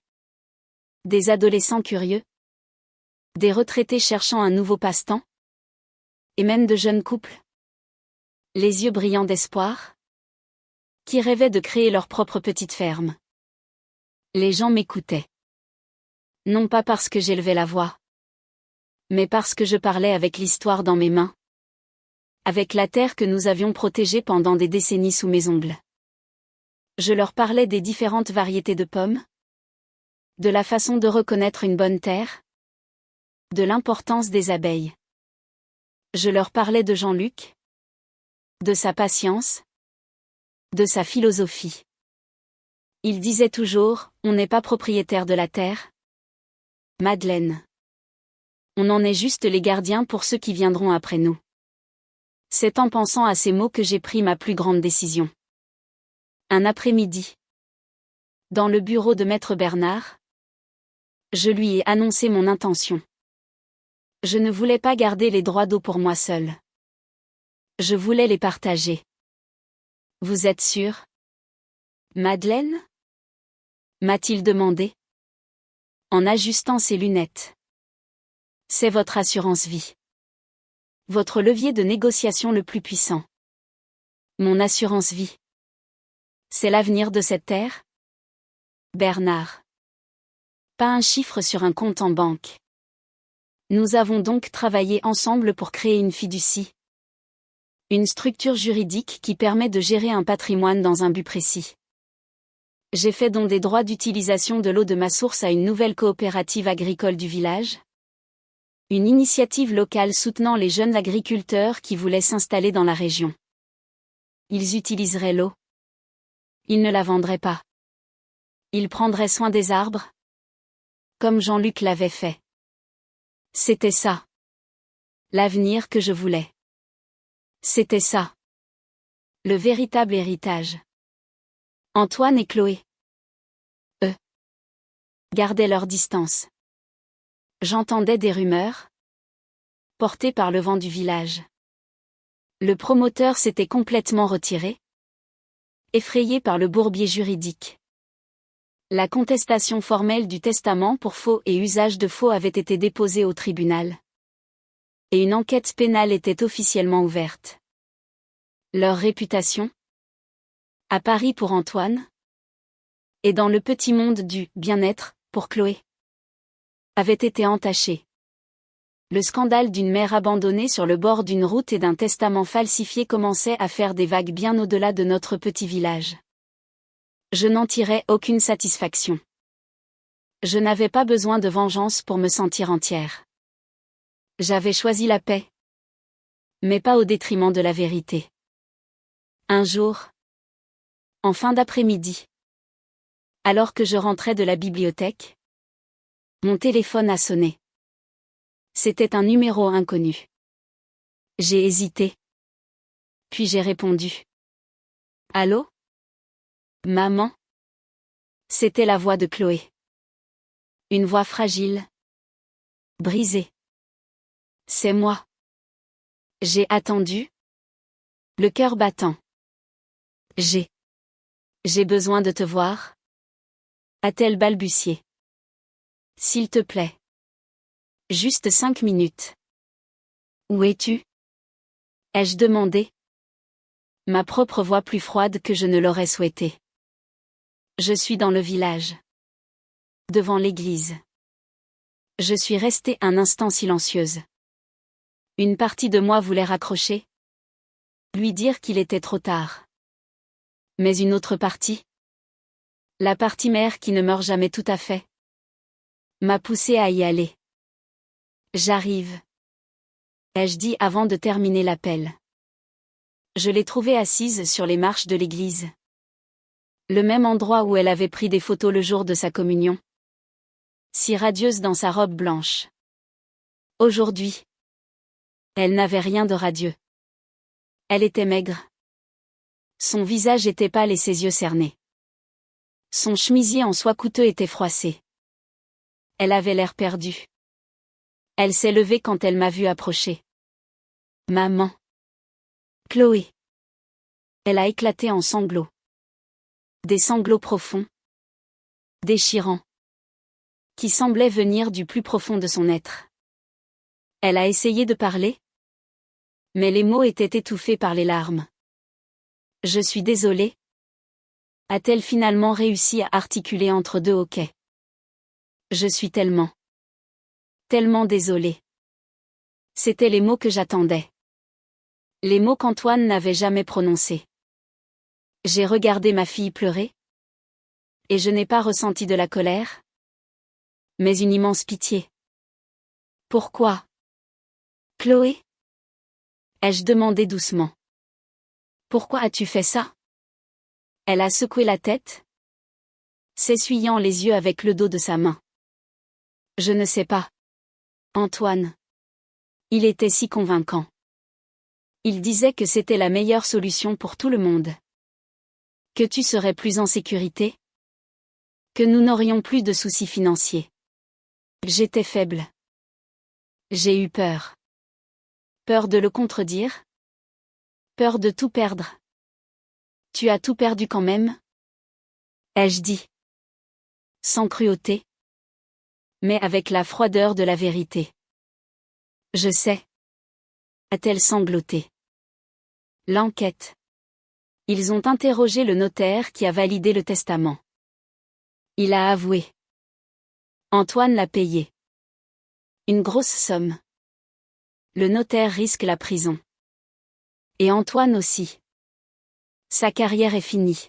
Des adolescents curieux. Des retraités cherchant un nouveau passe-temps. Et même de jeunes couples. Les yeux brillants d'espoir. Qui rêvaient de créer leur propre petite ferme. Les gens m'écoutaient. Non pas parce que j'élevais la voix. Mais parce que je parlais avec l'histoire dans mes mains. Avec la terre que nous avions protégée pendant des décennies sous mes ongles. Je leur parlais des différentes variétés de pommes. De la façon de reconnaître une bonne terre. De l'importance des abeilles. Je leur parlais de Jean-Luc. De sa patience. De sa philosophie. Il disait toujours, on n'est pas propriétaire de la terre. Madeleine. On en est juste les gardiens pour ceux qui viendront après nous. C'est en pensant à ces mots que j'ai pris ma plus grande décision. Un après-midi. Dans le bureau de Maître Bernard. Je lui ai annoncé mon intention. Je ne voulais pas garder les droits d'eau pour moi seule. Je voulais les partager. Vous êtes sûre? Madeleine? M'a-t-il demandé. En ajustant ses lunettes. C'est votre assurance vie. Votre levier de négociation le plus puissant. Mon assurance vie. C'est l'avenir de cette terre? Bernard. Pas un chiffre sur un compte en banque. Nous avons donc travaillé ensemble pour créer une fiducie. Une structure juridique qui permet de gérer un patrimoine dans un but précis. J'ai fait don des droits d'utilisation de l'eau de ma source à une nouvelle coopérative agricole du village. Une initiative locale soutenant les jeunes agriculteurs qui voulaient s'installer dans la région. Ils utiliseraient l'eau. Ils ne la vendraient pas. Ils prendraient soin des arbres. Comme Jean-Luc l'avait fait. C'était ça. L'avenir que je voulais. C'était ça. Le véritable héritage. Antoine et Chloé. Eux. Gardaient leur distance. J'entendais des rumeurs. Portées par le vent du village. Le promoteur s'était complètement retiré. effrayée par le bourbier juridique. La contestation formelle du testament pour faux et usage de faux avait été déposée au tribunal. Et une enquête pénale était officiellement ouverte. Leur réputation, à Paris pour Antoine, et dans le petit monde du bien-être, pour Chloé, avait été entachée. Le scandale d'une mère abandonnée sur le bord d'une route et d'un testament falsifié commençait à faire des vagues bien au-delà de notre petit village. Je n'en tirais aucune satisfaction. Je n'avais pas besoin de vengeance pour me sentir entière. J'avais choisi la paix, mais pas au détriment de la vérité. Un jour, en fin d'après-midi, alors que je rentrais de la bibliothèque, mon téléphone a sonné. C'était un numéro inconnu. J'ai hésité. Puis j'ai répondu. Allô? Maman? C'était la voix de Chloé. Une voix fragile. Brisée. C'est moi. J'ai attendu. Le cœur battant. J'ai besoin de te voir. A-t-elle balbutié. S'il te plaît. Juste 5 minutes. Où es-tu? Ai-je demandé. Ma propre voix plus froide que je ne l'aurais souhaité. Je suis dans le village. Devant l'église. Je suis restée un instant silencieuse. Une partie de moi voulait raccrocher. Lui dire qu'il était trop tard. Mais une autre partie, la partie mère qui ne meurt jamais tout à fait, m'a poussée à y aller. J'arrive. Ai-je dit avant de terminer l'appel. Je l'ai trouvée assise sur les marches de l'église. Le même endroit où elle avait pris des photos le jour de sa communion. Si radieuse dans sa robe blanche. Aujourd'hui, elle n'avait rien de radieux. Elle était maigre. Son visage était pâle et ses yeux cernés. Son chemisier en soie coûteux était froissé. Elle avait l'air perdue. Elle s'est levée quand elle m'a vue approcher. Maman. Chloé. Elle a éclaté en sanglots. Des sanglots profonds. Déchirants. Qui semblaient venir du plus profond de son être. Elle a essayé de parler. Mais les mots étaient étouffés par les larmes. Je suis désolée. A-t-elle finalement réussi à articuler entre deux hoquets. Je suis tellement désolée. C'étaient les mots que j'attendais. Les mots qu'Antoine n'avait jamais prononcés. J'ai regardé ma fille pleurer. Et je n'ai pas ressenti de la colère. Mais une immense pitié. Pourquoi? Chloé? Ai-je demandé doucement. Pourquoi as-tu fait ça? Elle a secoué la tête, s'essuyant les yeux avec le dos de sa main. Je ne sais pas. Antoine. Il était si convaincant. Il disait que c'était la meilleure solution pour tout le monde. Que tu serais plus en sécurité. Que nous n'aurions plus de soucis financiers. J'étais faible. J'ai eu peur. Peur de le contredire. Peur de tout perdre. Tu as tout perdu quand même? Ai-je dit. Sans cruauté. Mais avec la froideur de la vérité. Je sais. A-t-elle sangloté. L'enquête. Ils ont interrogé le notaire qui a validé le testament. Il a avoué. Antoine l'a payé. Une grosse somme. Le notaire risque la prison. Et Antoine aussi. Sa carrière est finie.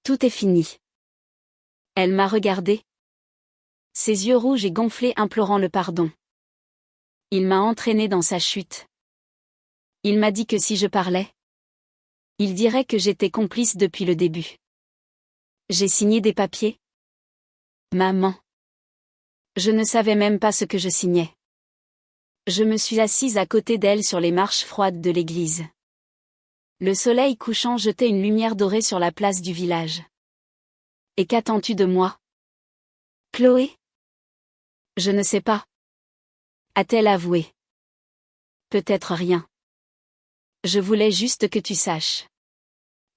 Tout est fini. Elle m'a regardé. Ses yeux rouges et gonflés implorant le pardon. Il m'a entraîné dans sa chute. Il m'a dit que si je parlais, il dirait que j'étais complice depuis le début. J'ai signé des papiers. Maman. Je ne savais même pas ce que je signais. Je me suis assise à côté d'elle sur les marches froides de l'église. Le soleil couchant jetait une lumière dorée sur la place du village. Et qu'attends-tu de moi? Chloé? Je ne sais pas. A-t-elle avoué? Peut-être rien. Je voulais juste que tu saches.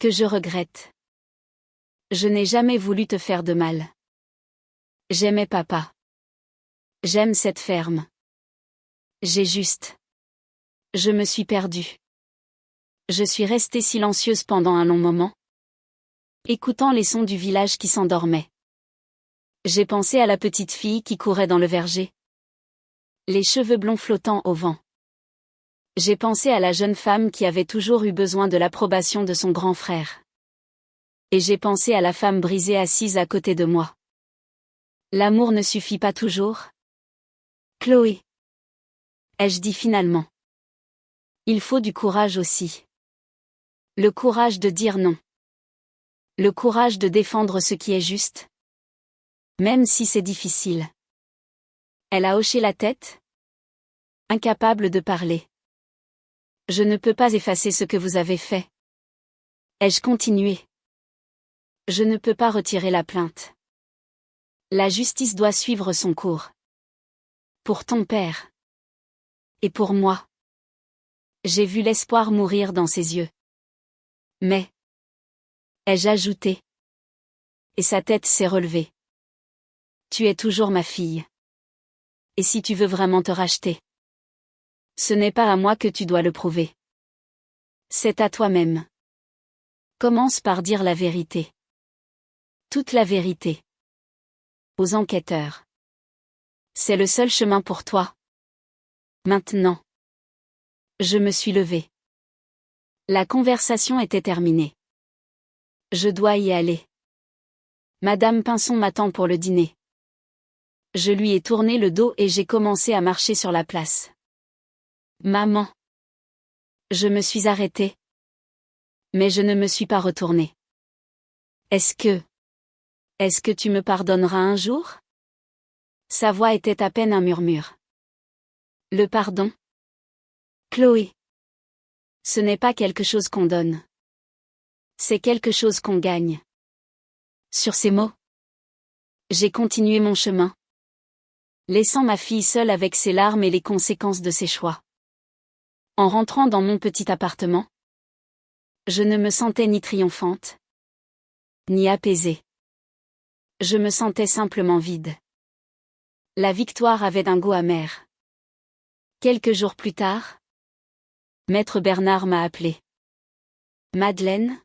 que je regrette. Je n'ai jamais voulu te faire de mal. J'aimais papa. J'aime cette ferme. Je me suis perdue. Je suis restée silencieuse pendant un long moment, écoutant les sons du village qui s'endormait. J'ai pensé à la petite fille qui courait dans le verger, les cheveux blonds flottant au vent. J'ai pensé à la jeune femme qui avait toujours eu besoin de l'approbation de son grand frère. Et j'ai pensé à la femme brisée assise à côté de moi. L'amour ne suffit pas toujours. Chloé. Ai-je dit finalement. Il faut du courage aussi. Le courage de dire non. Le courage de défendre ce qui est juste. Même si c'est difficile. Elle a hoché la tête. Incapable de parler. Je ne peux pas effacer ce que vous avez fait. Ai-je continué? Je ne peux pas retirer la plainte. La justice doit suivre son cours. Pour ton père. Et pour moi. J'ai vu l'espoir mourir dans ses yeux. Mais. Ai-je ajouté? Et sa tête s'est relevée. Tu es toujours ma fille. Et si tu veux vraiment te racheter? Ce n'est pas à moi que tu dois le prouver. C'est à toi-même. Commence par dire la vérité. Toute la vérité. Aux enquêteurs. C'est le seul chemin pour toi. Maintenant. Je me suis levée. La conversation était terminée. Je dois y aller. Madame Pinson m'attend pour le dîner. Je lui ai tourné le dos et j'ai commencé à marcher sur la place. Maman. Je me suis arrêtée. Mais je ne me suis pas retournée. Est-ce que tu me pardonneras un jour? Sa voix était à peine un murmure. Le pardon? Chloé. Ce n'est pas quelque chose qu'on donne. C'est quelque chose qu'on gagne. Sur ces mots, j'ai continué mon chemin, laissant ma fille seule avec ses larmes et les conséquences de ses choix. En rentrant dans mon petit appartement, je ne me sentais ni triomphante, ni apaisée. Je me sentais simplement vide. La victoire avait un goût amer. Quelques jours plus tard, Maître Bernard m'a appelé. Madeleine?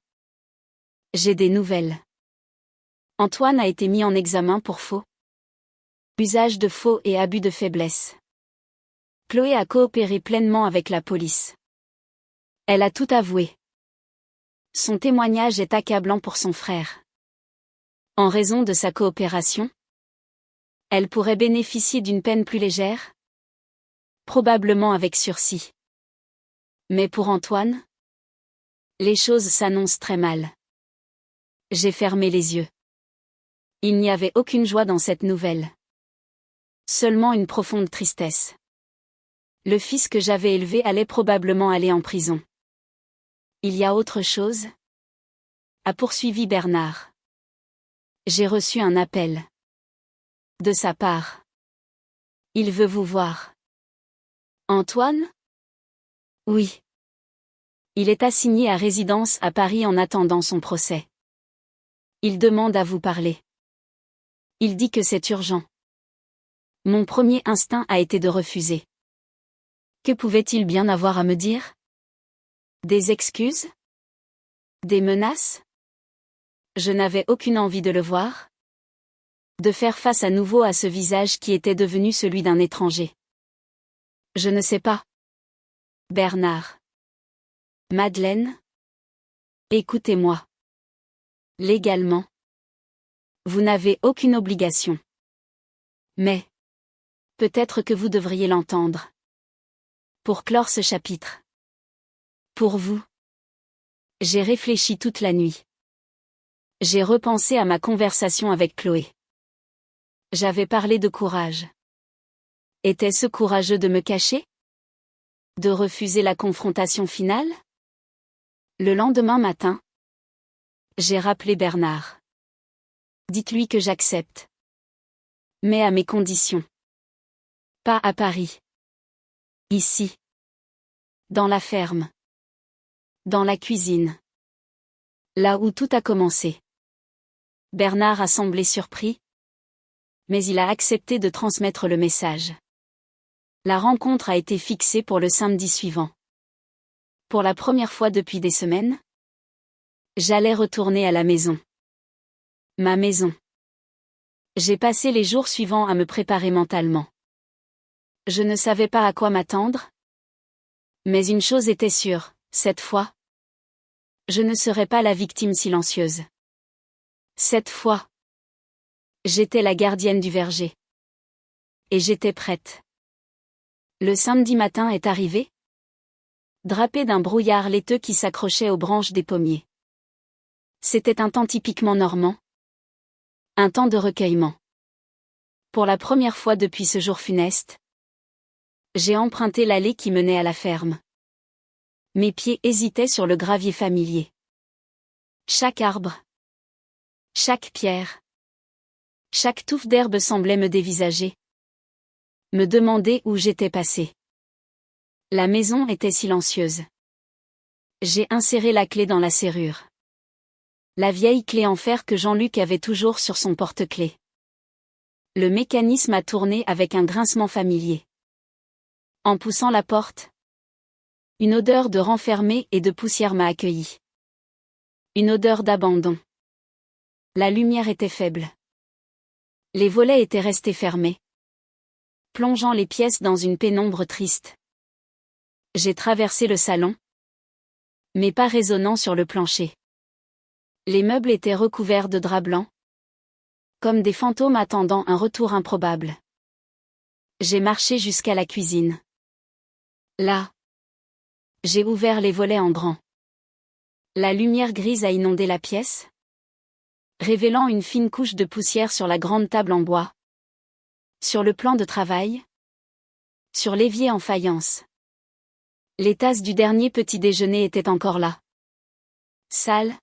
J'ai des nouvelles. Antoine a été mis en examen pour faux. Usage de faux et abus de faiblesse. Chloé a coopéré pleinement avec la police. Elle a tout avoué. Son témoignage est accablant pour son frère. En raison de sa coopération, elle pourrait bénéficier d'une peine plus légère? Probablement avec sursis. Mais pour Antoine? Les choses s'annoncent très mal. J'ai fermé les yeux. Il n'y avait aucune joie dans cette nouvelle. Seulement une profonde tristesse. Le fils que j'avais élevé allait probablement aller en prison. Il y a autre chose? A poursuivi Bernard. J'ai reçu un appel. De sa part. Il veut vous voir. Antoine? Oui. Il est assigné à résidence à Paris en attendant son procès. Il demande à vous parler. Il dit que c'est urgent. Mon premier instinct a été de refuser. Que pouvait-il bien avoir à me dire? Des excuses? Des menaces? Je n'avais aucune envie de le voir. De faire face à nouveau à ce visage qui était devenu celui d'un étranger. Je ne sais pas. Bernard. Madeleine? Écoutez-moi. Légalement. Vous n'avez aucune obligation. Mais. Peut-être que vous devriez l'entendre. Pour clore ce chapitre. Pour vous. J'ai réfléchi toute la nuit. J'ai repensé à ma conversation avec Chloé. J'avais parlé de courage. Était-ce courageux de me cacher? De refuser la confrontation finale? Le lendemain matin, j'ai rappelé Bernard. Dites-lui que j'accepte. Mais à mes conditions. Pas à Paris. Ici. Dans la ferme. Dans la cuisine. Là où tout a commencé. Bernard a semblé surpris, mais il a accepté de transmettre le message. La rencontre a été fixée pour le samedi suivant. Pour la première fois depuis des semaines, j'allais retourner à la maison. Ma maison. J'ai passé les jours suivants à me préparer mentalement. Je ne savais pas à quoi m'attendre. Mais une chose était sûre, cette fois, je ne serais pas la victime silencieuse. Cette fois, j'étais la gardienne du verger. Et j'étais prête. Le samedi matin est arrivé, drapé d'un brouillard laiteux qui s'accrochait aux branches des pommiers. C'était un temps typiquement normand. Un temps de recueillement. Pour la première fois depuis ce jour funeste, j'ai emprunté l'allée qui menait à la ferme. Mes pieds hésitaient sur le gravier familier. Chaque arbre, chaque pierre, chaque touffe d'herbe semblait me dévisager. Me demander où j'étais passé. La maison était silencieuse. J'ai inséré la clé dans la serrure. La vieille clé en fer que Jean-Luc avait toujours sur son porte-clés. Le mécanisme a tourné avec un grincement familier. En poussant la porte, une odeur de renfermé et de poussière m'a accueilli. Une odeur d'abandon. La lumière était faible. Les volets étaient restés fermés, plongeant les pièces dans une pénombre triste. J'ai traversé le salon, mes pas résonnant sur le plancher. Les meubles étaient recouverts de draps blancs, comme des fantômes attendant un retour improbable. J'ai marché jusqu'à la cuisine. Là, j'ai ouvert les volets en grand. La lumière grise a inondé la pièce, révélant une fine couche de poussière sur la grande table en bois, sur le plan de travail, sur l'évier en faïence. Les tasses du dernier petit déjeuner étaient encore là. Sales,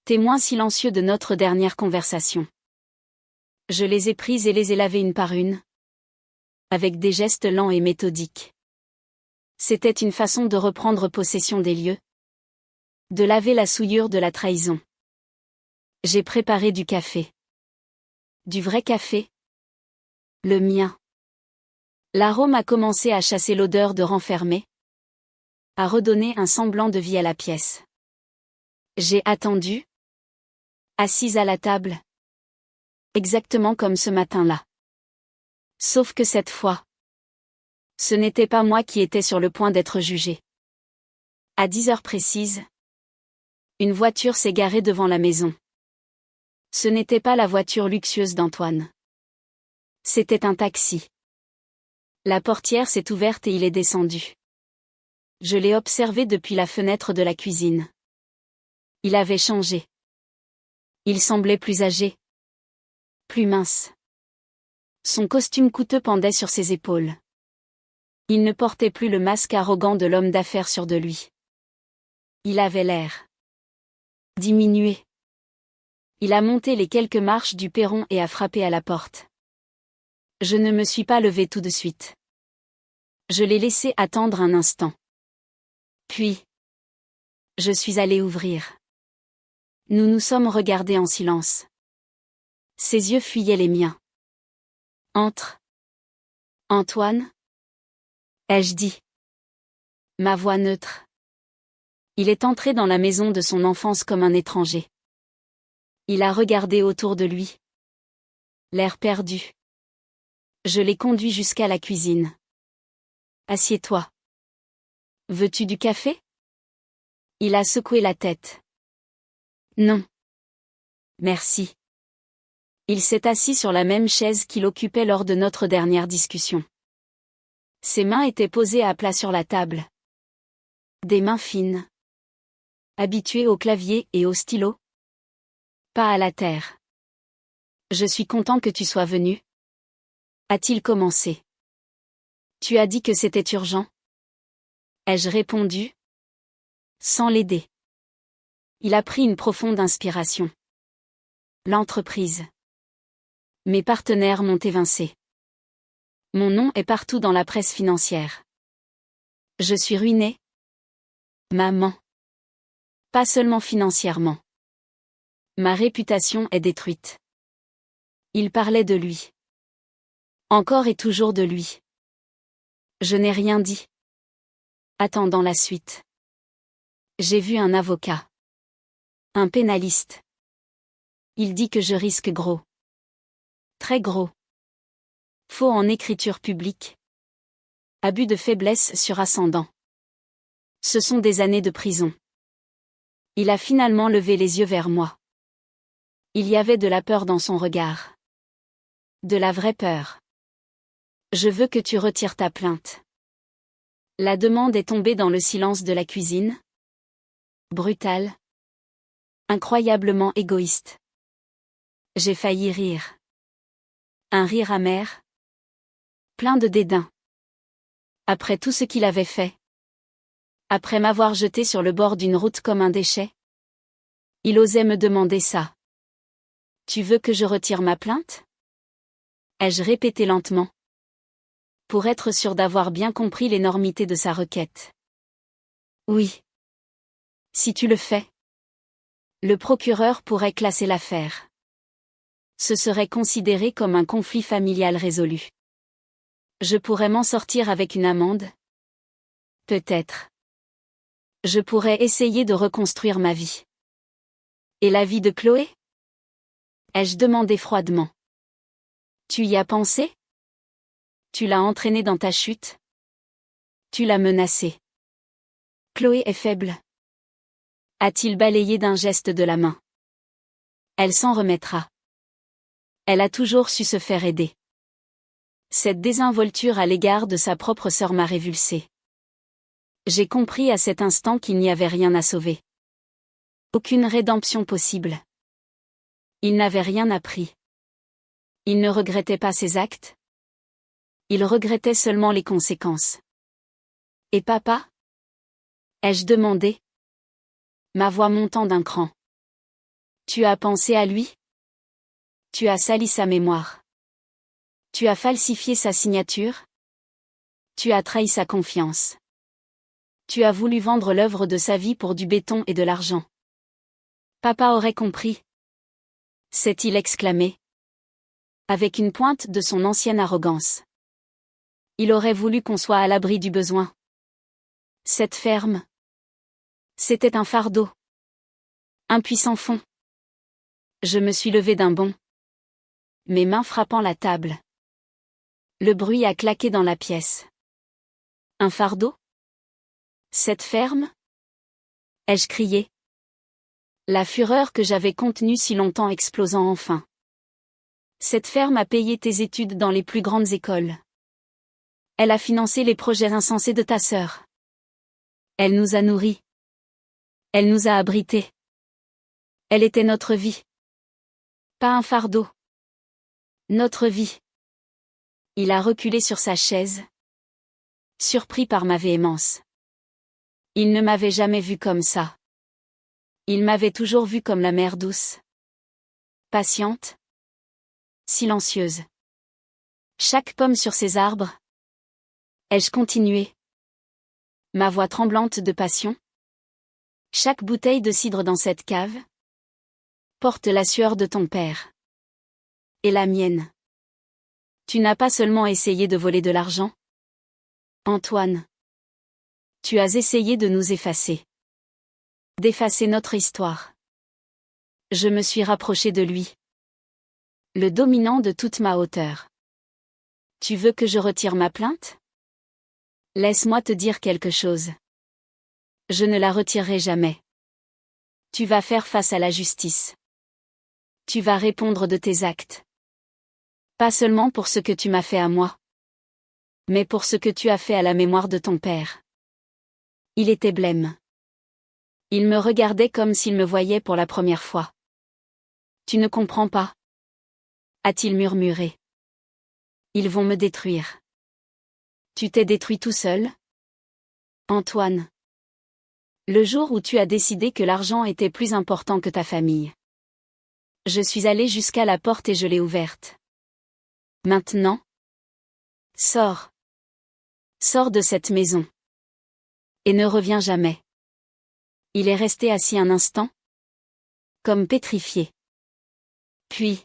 témoins silencieux de notre dernière conversation. Je les ai prises et les ai lavées une par une, avec des gestes lents et méthodiques. C'était une façon de reprendre possession des lieux, de laver la souillure de la trahison. J'ai préparé du café. Du vrai café. Le mien. L'arôme a commencé à chasser l'odeur de renfermé, à redonner un semblant de vie à la pièce. J'ai attendu, assise à la table, exactement comme ce matin-là. Sauf que cette fois, ce n'était pas moi qui étais sur le point d'être jugé. À 10 heures précises, une voiture s'est garée devant la maison. Ce n'était pas la voiture luxueuse d'Antoine. C'était un taxi. La portière s'est ouverte et il est descendu. Je l'ai observé depuis la fenêtre de la cuisine. Il avait changé. Il semblait plus âgé. Plus mince. Son costume coûteux pendait sur ses épaules. Il ne portait plus le masque arrogant de l'homme d'affaires sûr de lui. Il avait l'air diminué. Il a monté les quelques marches du perron et a frappé à la porte. Je ne me suis pas levée tout de suite. Je l'ai laissé attendre un instant. Puis, je suis allée ouvrir. Nous nous sommes regardés en silence. Ses yeux fuyaient les miens. Entre. Antoine? Ai-je dit. Ma voix neutre. Il est entré dans la maison de son enfance comme un étranger. Il a regardé autour de lui. L'air perdu. Je l'ai conduit jusqu'à la cuisine. Assieds-toi. Veux-tu du café? Il a secoué la tête. Non. Merci. Il s'est assis sur la même chaise qu'il occupait lors de notre dernière discussion. Ses mains étaient posées à plat sur la table. Des mains fines. Habituées au clavier et au stylo. Pas à la terre. Je suis content que tu sois venu. A-t-il commencé? Tu as dit que c'était urgent? Ai-je répondu? Sans l'aider. Il a pris une profonde inspiration. L'entreprise. Mes partenaires m'ont évincé. Mon nom est partout dans la presse financière. Je suis ruiné. Maman. Pas seulement financièrement. Ma réputation est détruite. Il parlait de lui. Encore et toujours de lui. Je n'ai rien dit. Attendant la suite. J'ai vu un avocat. Un pénaliste. Il dit que je risque gros. Très gros. Faux en écriture publique. Abus de faiblesse sur ascendant. Ce sont des années de prison. Il a finalement levé les yeux vers moi. Il y avait de la peur dans son regard. De la vraie peur. Je veux que tu retires ta plainte. La demande est tombée dans le silence de la cuisine. Brutale. Incroyablement égoïste. J'ai failli rire. Un rire amer. Plein de dédain. Après tout ce qu'il avait fait. Après m'avoir jeté sur le bord d'une route comme un déchet. Il osait me demander ça. Tu veux que je retire ma plainte? Ai-je répété lentement. Pour être sûr d'avoir bien compris l'énormité de sa requête. Oui. Si tu le fais. Le procureur pourrait classer l'affaire. Ce serait considéré comme un conflit familial résolu. Je pourrais m'en sortir avec une amende? Peut-être. Je pourrais essayer de reconstruire ma vie. Et la vie de Chloé? Ai-je demandé froidement. Tu y as pensé? Tu l'as entraînée dans ta chute? Tu l'as menacée. Chloé est faible. A-t-il balayé d'un geste de la main? Elle s'en remettra. Elle a toujours su se faire aider. Cette désinvolture à l'égard de sa propre sœur m'a révulsée. J'ai compris à cet instant qu'il n'y avait rien à sauver. Aucune rédemption possible. Il n'avait rien appris. Il ne regrettait pas ses actes. Il regrettait seulement les conséquences. Et papa? Ai-je demandé? Ma voix montant d'un cran. Tu as pensé à lui? Tu as sali sa mémoire. Tu as falsifié sa signature? Tu as trahi sa confiance. Tu as voulu vendre l'œuvre de sa vie pour du béton et de l'argent. Papa aurait compris. S'est-il exclamé. Avec une pointe de son ancienne arrogance. Il aurait voulu qu'on soit à l'abri du besoin. Cette ferme. C'était un fardeau. Un puissant fond. Je me suis levé d'un bond. Mes mains frappant la table. Le bruit a claqué dans la pièce. Un fardeau? Cette ferme? Ai-je crié. La fureur que j'avais contenue si longtemps explosant enfin. Cette ferme a payé tes études dans les plus grandes écoles. Elle a financé les projets insensés de ta sœur. Elle nous a nourris. Elle nous a abrités. Elle était notre vie. Pas un fardeau. Notre vie. Il a reculé sur sa chaise. Surpris par ma véhémence. Il ne m'avait jamais vu comme ça. Il m'avait toujours vu comme la mère douce. Patiente. Silencieuse. Chaque pomme sur ses arbres. Ai-je continué? Ma voix tremblante de passion. Chaque bouteille de cidre dans cette cave. Porte la sueur de ton père. Et la mienne. Tu n'as pas seulement essayé de voler de l'argent? Antoine. Tu as essayé de nous effacer. D'effacer notre histoire. Je me suis rapproché de lui. Le dominant de toute ma hauteur. Tu veux que je retire ma plainte? Laisse-moi te dire quelque chose. Je ne la retirerai jamais. Tu vas faire face à la justice. Tu vas répondre de tes actes. Pas seulement pour ce que tu m'as fait à moi. Mais pour ce que tu as fait à la mémoire de ton père. Il était blême. Il me regardait comme s'il me voyait pour la première fois. Tu ne comprends pas? A-t-il murmuré. Ils vont me détruire. Tu t'es détruit tout seul? Antoine. Le jour où tu as décidé que l'argent était plus important que ta famille. Je suis allé jusqu'à la porte et je l'ai ouverte. Maintenant? Sors. Sors de cette maison. Et ne reviens jamais. Il est resté assis un instant, comme pétrifié. Puis,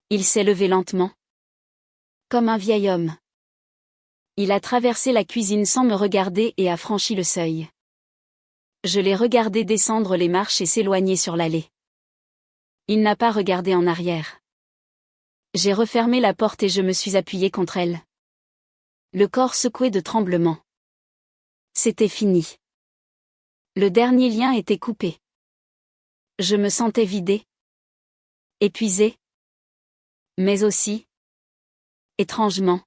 il s'est levé lentement, comme un vieil homme. Il a traversé la cuisine sans me regarder et a franchi le seuil. Je l'ai regardé descendre les marches et s'éloigner sur l'allée. Il n'a pas regardé en arrière. J'ai refermé la porte et je me suis appuyé contre elle. Le corps secoué de tremblements. C'était fini. Le dernier lien était coupé. Je me sentais vidé, épuisé, mais aussi, étrangement,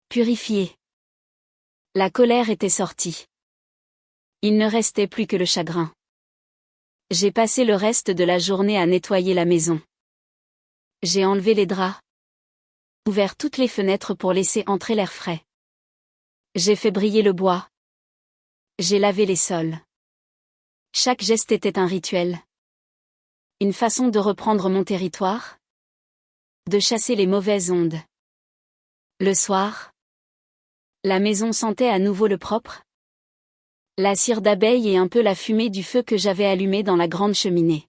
purifié. La colère était sortie. Il ne restait plus que le chagrin. J'ai passé le reste de la journée à nettoyer la maison. J'ai enlevé les draps, ouvert toutes les fenêtres pour laisser entrer l'air frais. J'ai fait briller le bois. J'ai lavé les sols. Chaque geste était un rituel. Une façon de reprendre mon territoire, de chasser les mauvaises ondes. Le soir, la maison sentait à nouveau le propre, la cire d'abeille et un peu la fumée du feu que j'avais allumé dans la grande cheminée.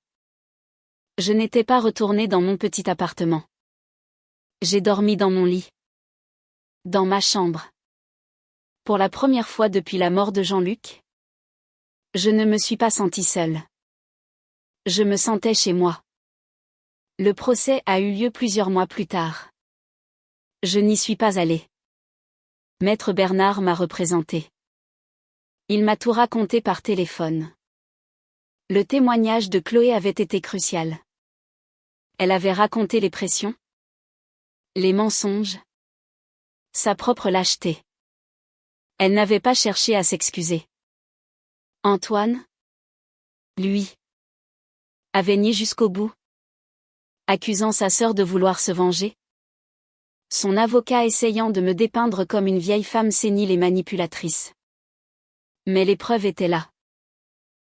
Je n'étais pas retournée dans mon petit appartement. J'ai dormi dans mon lit. Dans ma chambre. Pour la première fois depuis la mort de Jean-Luc, je ne me suis pas sentie seule. Je me sentais chez moi. Le procès a eu lieu plusieurs mois plus tard. Je n'y suis pas allée. Maître Bernard m'a représenté. Il m'a tout raconté par téléphone. Le témoignage de Chloé avait été crucial. Elle avait raconté les pressions, les mensonges, sa propre lâcheté. Elle n'avait pas cherché à s'excuser. Antoine, lui, avait nié jusqu'au bout, accusant sa sœur de vouloir se venger. Son avocat essayant de me dépeindre comme une vieille femme sénile et manipulatrice. Mais les preuves étaient là.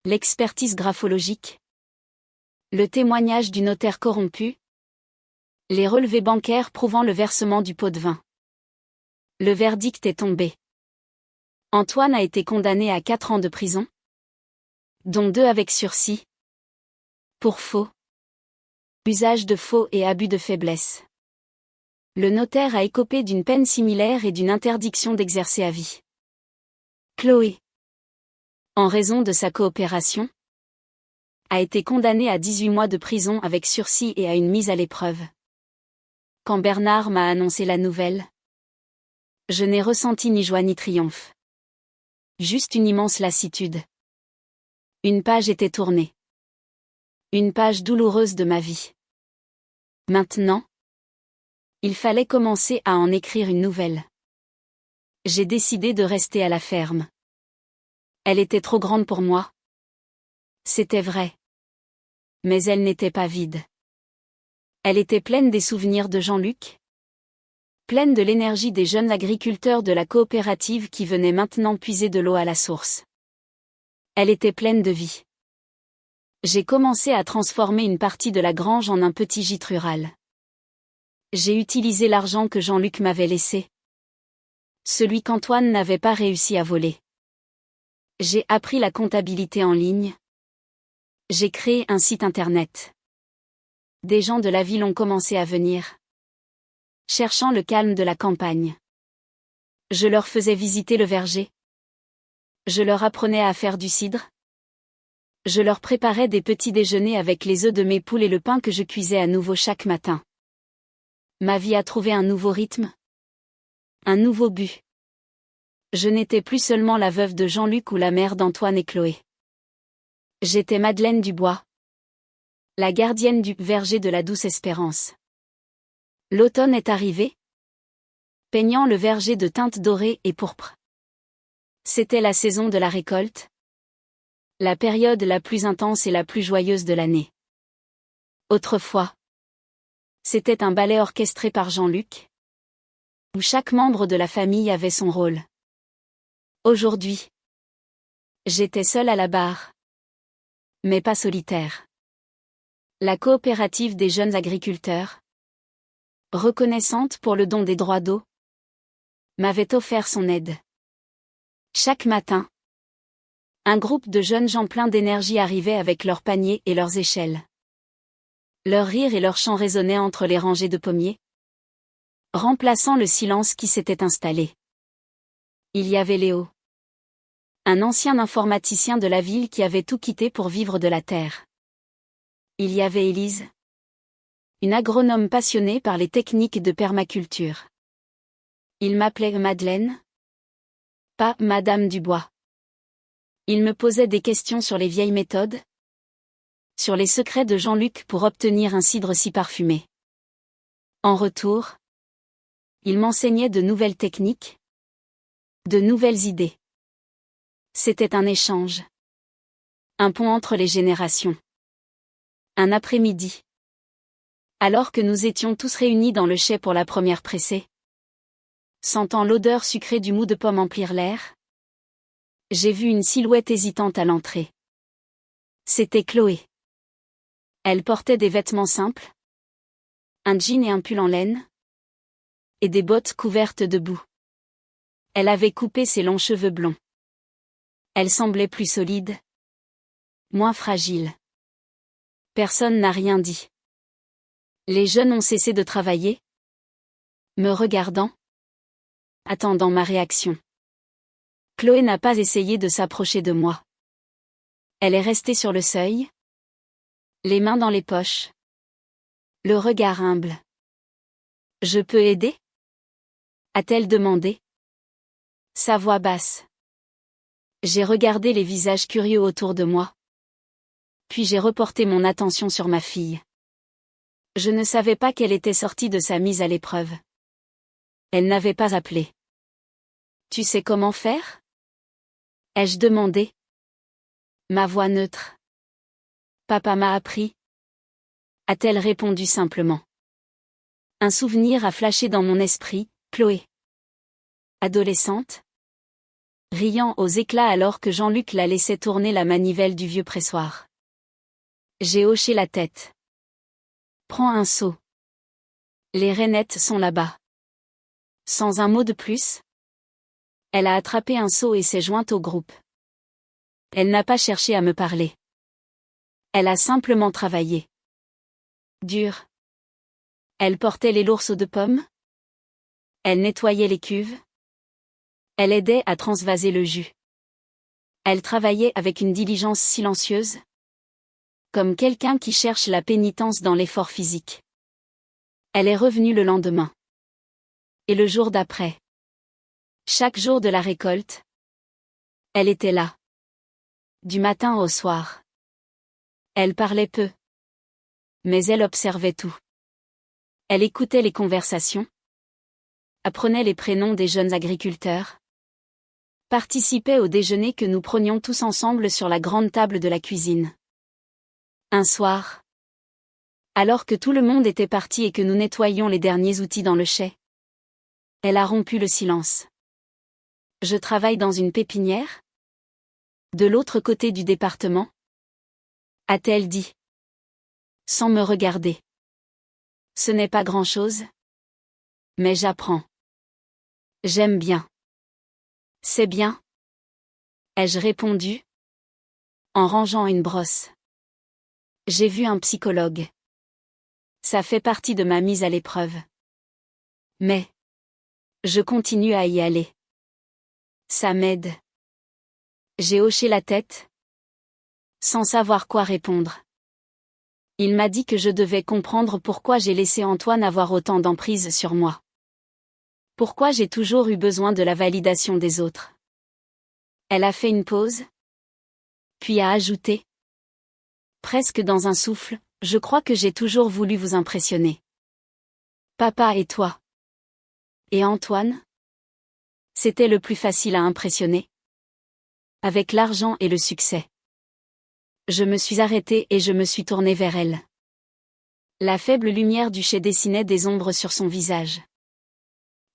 L'expertise graphologique. Le témoignage du notaire corrompu. Les relevés bancaires prouvant le versement du pot de vin. Le verdict est tombé. Antoine a été condamné à 4 ans de prison, dont 2 avec sursis, pour faux, usage de faux et abus de faiblesse. Le notaire a écopé d'une peine similaire et d'une interdiction d'exercer à vie. Chloé, en raison de sa coopération, a été condamnée à 18 mois de prison avec sursis et à une mise à l'épreuve. Quand Bernard m'a annoncé la nouvelle, je n'ai ressenti ni joie ni triomphe. Juste une immense lassitude. Une page était tournée. Une page douloureuse de ma vie. Maintenant, il fallait commencer à en écrire une nouvelle. J'ai décidé de rester à la ferme. Elle était trop grande pour moi. C'était vrai. Mais elle n'était pas vide. Elle était pleine des souvenirs de Jean-Luc. Pleine de l'énergie des jeunes agriculteurs de la coopérative qui venaient maintenant puiser de l'eau à la source. Elle était pleine de vie. J'ai commencé à transformer une partie de la grange en un petit gîte rural. J'ai utilisé l'argent que Jean-Luc m'avait laissé. Celui qu'Antoine n'avait pas réussi à voler. J'ai appris la comptabilité en ligne. J'ai créé un site internet. Des gens de la ville ont commencé à venir. Cherchant le calme de la campagne. Je leur faisais visiter le verger. Je leur apprenais à faire du cidre. Je leur préparais des petits déjeuners avec les œufs de mes poules et le pain que je cuisais à nouveau chaque matin. Ma vie a trouvé un nouveau rythme. Un nouveau but. Je n'étais plus seulement la veuve de Jean-Luc ou la mère d'Antoine et Chloé. J'étais Madeleine Dubois. La gardienne du verger de la douce espérance. L'automne est arrivé, peignant le verger de teintes dorées et pourpres. C'était la saison de la récolte. La période la plus intense et la plus joyeuse de l'année. Autrefois, c'était un ballet orchestré par Jean-Luc, où chaque membre de la famille avait son rôle. Aujourd'hui, j'étais seule à la barre. Mais pas solitaire. La coopérative des jeunes agriculteurs, reconnaissante pour le don des droits d'eau, m'avait offert son aide. Chaque matin, Un groupe de jeunes gens pleins d'énergie arrivait avec leurs paniers et leurs échelles. Leur rire et leur chant résonnaient entre les rangées de pommiers, remplaçant le silence qui s'était installé. Il y avait Léo, un ancien informaticien de la ville qui avait tout quitté pour vivre de la terre. Il y avait Élise, une agronome passionnée par les techniques de permaculture. Il m'appelait Madeleine, pas Madame Dubois. Il me posait des questions sur les vieilles méthodes, sur les secrets de Jean-Luc pour obtenir un cidre si parfumé. En retour, il m'enseignait de nouvelles techniques, de nouvelles idées. C'était un échange. Un pont entre les générations. Un après-midi. Alors que nous étions tous réunis dans le chai pour la première pressée, sentant l'odeur sucrée du mou de pomme emplir l'air, j'ai vu une silhouette hésitante à l'entrée. C'était Chloé. Elle portait des vêtements simples, un jean et un pull en laine, et des bottes couvertes de boue. Elle avait coupé ses longs cheveux blonds. Elle semblait plus solide, moins fragile. Personne n'a rien dit. Les jeunes ont cessé de travailler, me regardant, attendant ma réaction. Chloé n'a pas essayé de s'approcher de moi. Elle est restée sur le seuil, les mains dans les poches, le regard humble. « Je peux aider ?» a-t-elle demandé. Sa voix basse. J'ai regardé les visages curieux autour de moi. Puis j'ai reporté mon attention sur ma fille. Je ne savais pas qu'elle était sortie de sa mise à l'épreuve. Elle n'avait pas appelé. « Tu sais comment faire ?» ai-je demandé. Ma voix neutre. « Papa m'a appris. » a-t-elle répondu simplement. Un souvenir a flashé dans mon esprit, Chloé. Adolescente, riant aux éclats alors que Jean-Luc la laissait tourner la manivelle du vieux pressoir. J'ai hoché la tête. Prends un seau. Les rainettes sont là-bas. Sans un mot de plus, elle a attrapé un seau et s'est jointe au groupe. Elle n'a pas cherché à me parler. Elle a simplement travaillé. Dur. Elle portait les lourds seaux de pommes. Elle nettoyait les cuves. Elle aidait à transvaser le jus. Elle travaillait avec une diligence silencieuse, comme quelqu'un qui cherche la pénitence dans l'effort physique. Elle est revenue le lendemain. Et le jour d'après. Chaque jour de la récolte. Elle était là. Du matin au soir. Elle parlait peu. Mais elle observait tout. Elle écoutait les conversations. Apprenait les prénoms des jeunes agriculteurs. Participait au déjeuner que nous prenions tous ensemble sur la grande table de la cuisine. Un soir, alors que tout le monde était parti et que nous nettoyions les derniers outils dans le chai, elle a rompu le silence. Je travaille dans une pépinière ? De l'autre côté du département ? A-t-elle dit. Sans me regarder. Ce n'est pas grand-chose. Mais j'apprends. J'aime bien. C'est bien. Ai-je répondu, en rangeant une brosse. J'ai vu un psychologue. Ça fait partie de ma mise à l'épreuve. Mais je continue à y aller. Ça m'aide. J'ai hoché la tête, sans savoir quoi répondre. Il m'a dit que je devais comprendre pourquoi j'ai laissé Antoine avoir autant d'emprise sur moi. Pourquoi j'ai toujours eu besoin de la validation des autres. Elle a fait une pause, puis a ajouté, presque dans un souffle, je crois que j'ai toujours voulu vous impressionner. Papa et toi. Et Antoine ? C'était le plus facile à impressionner. Avec l'argent et le succès. Je me suis arrêtée et je me suis tournée vers elle. La faible lumière du chai dessinait des ombres sur son visage.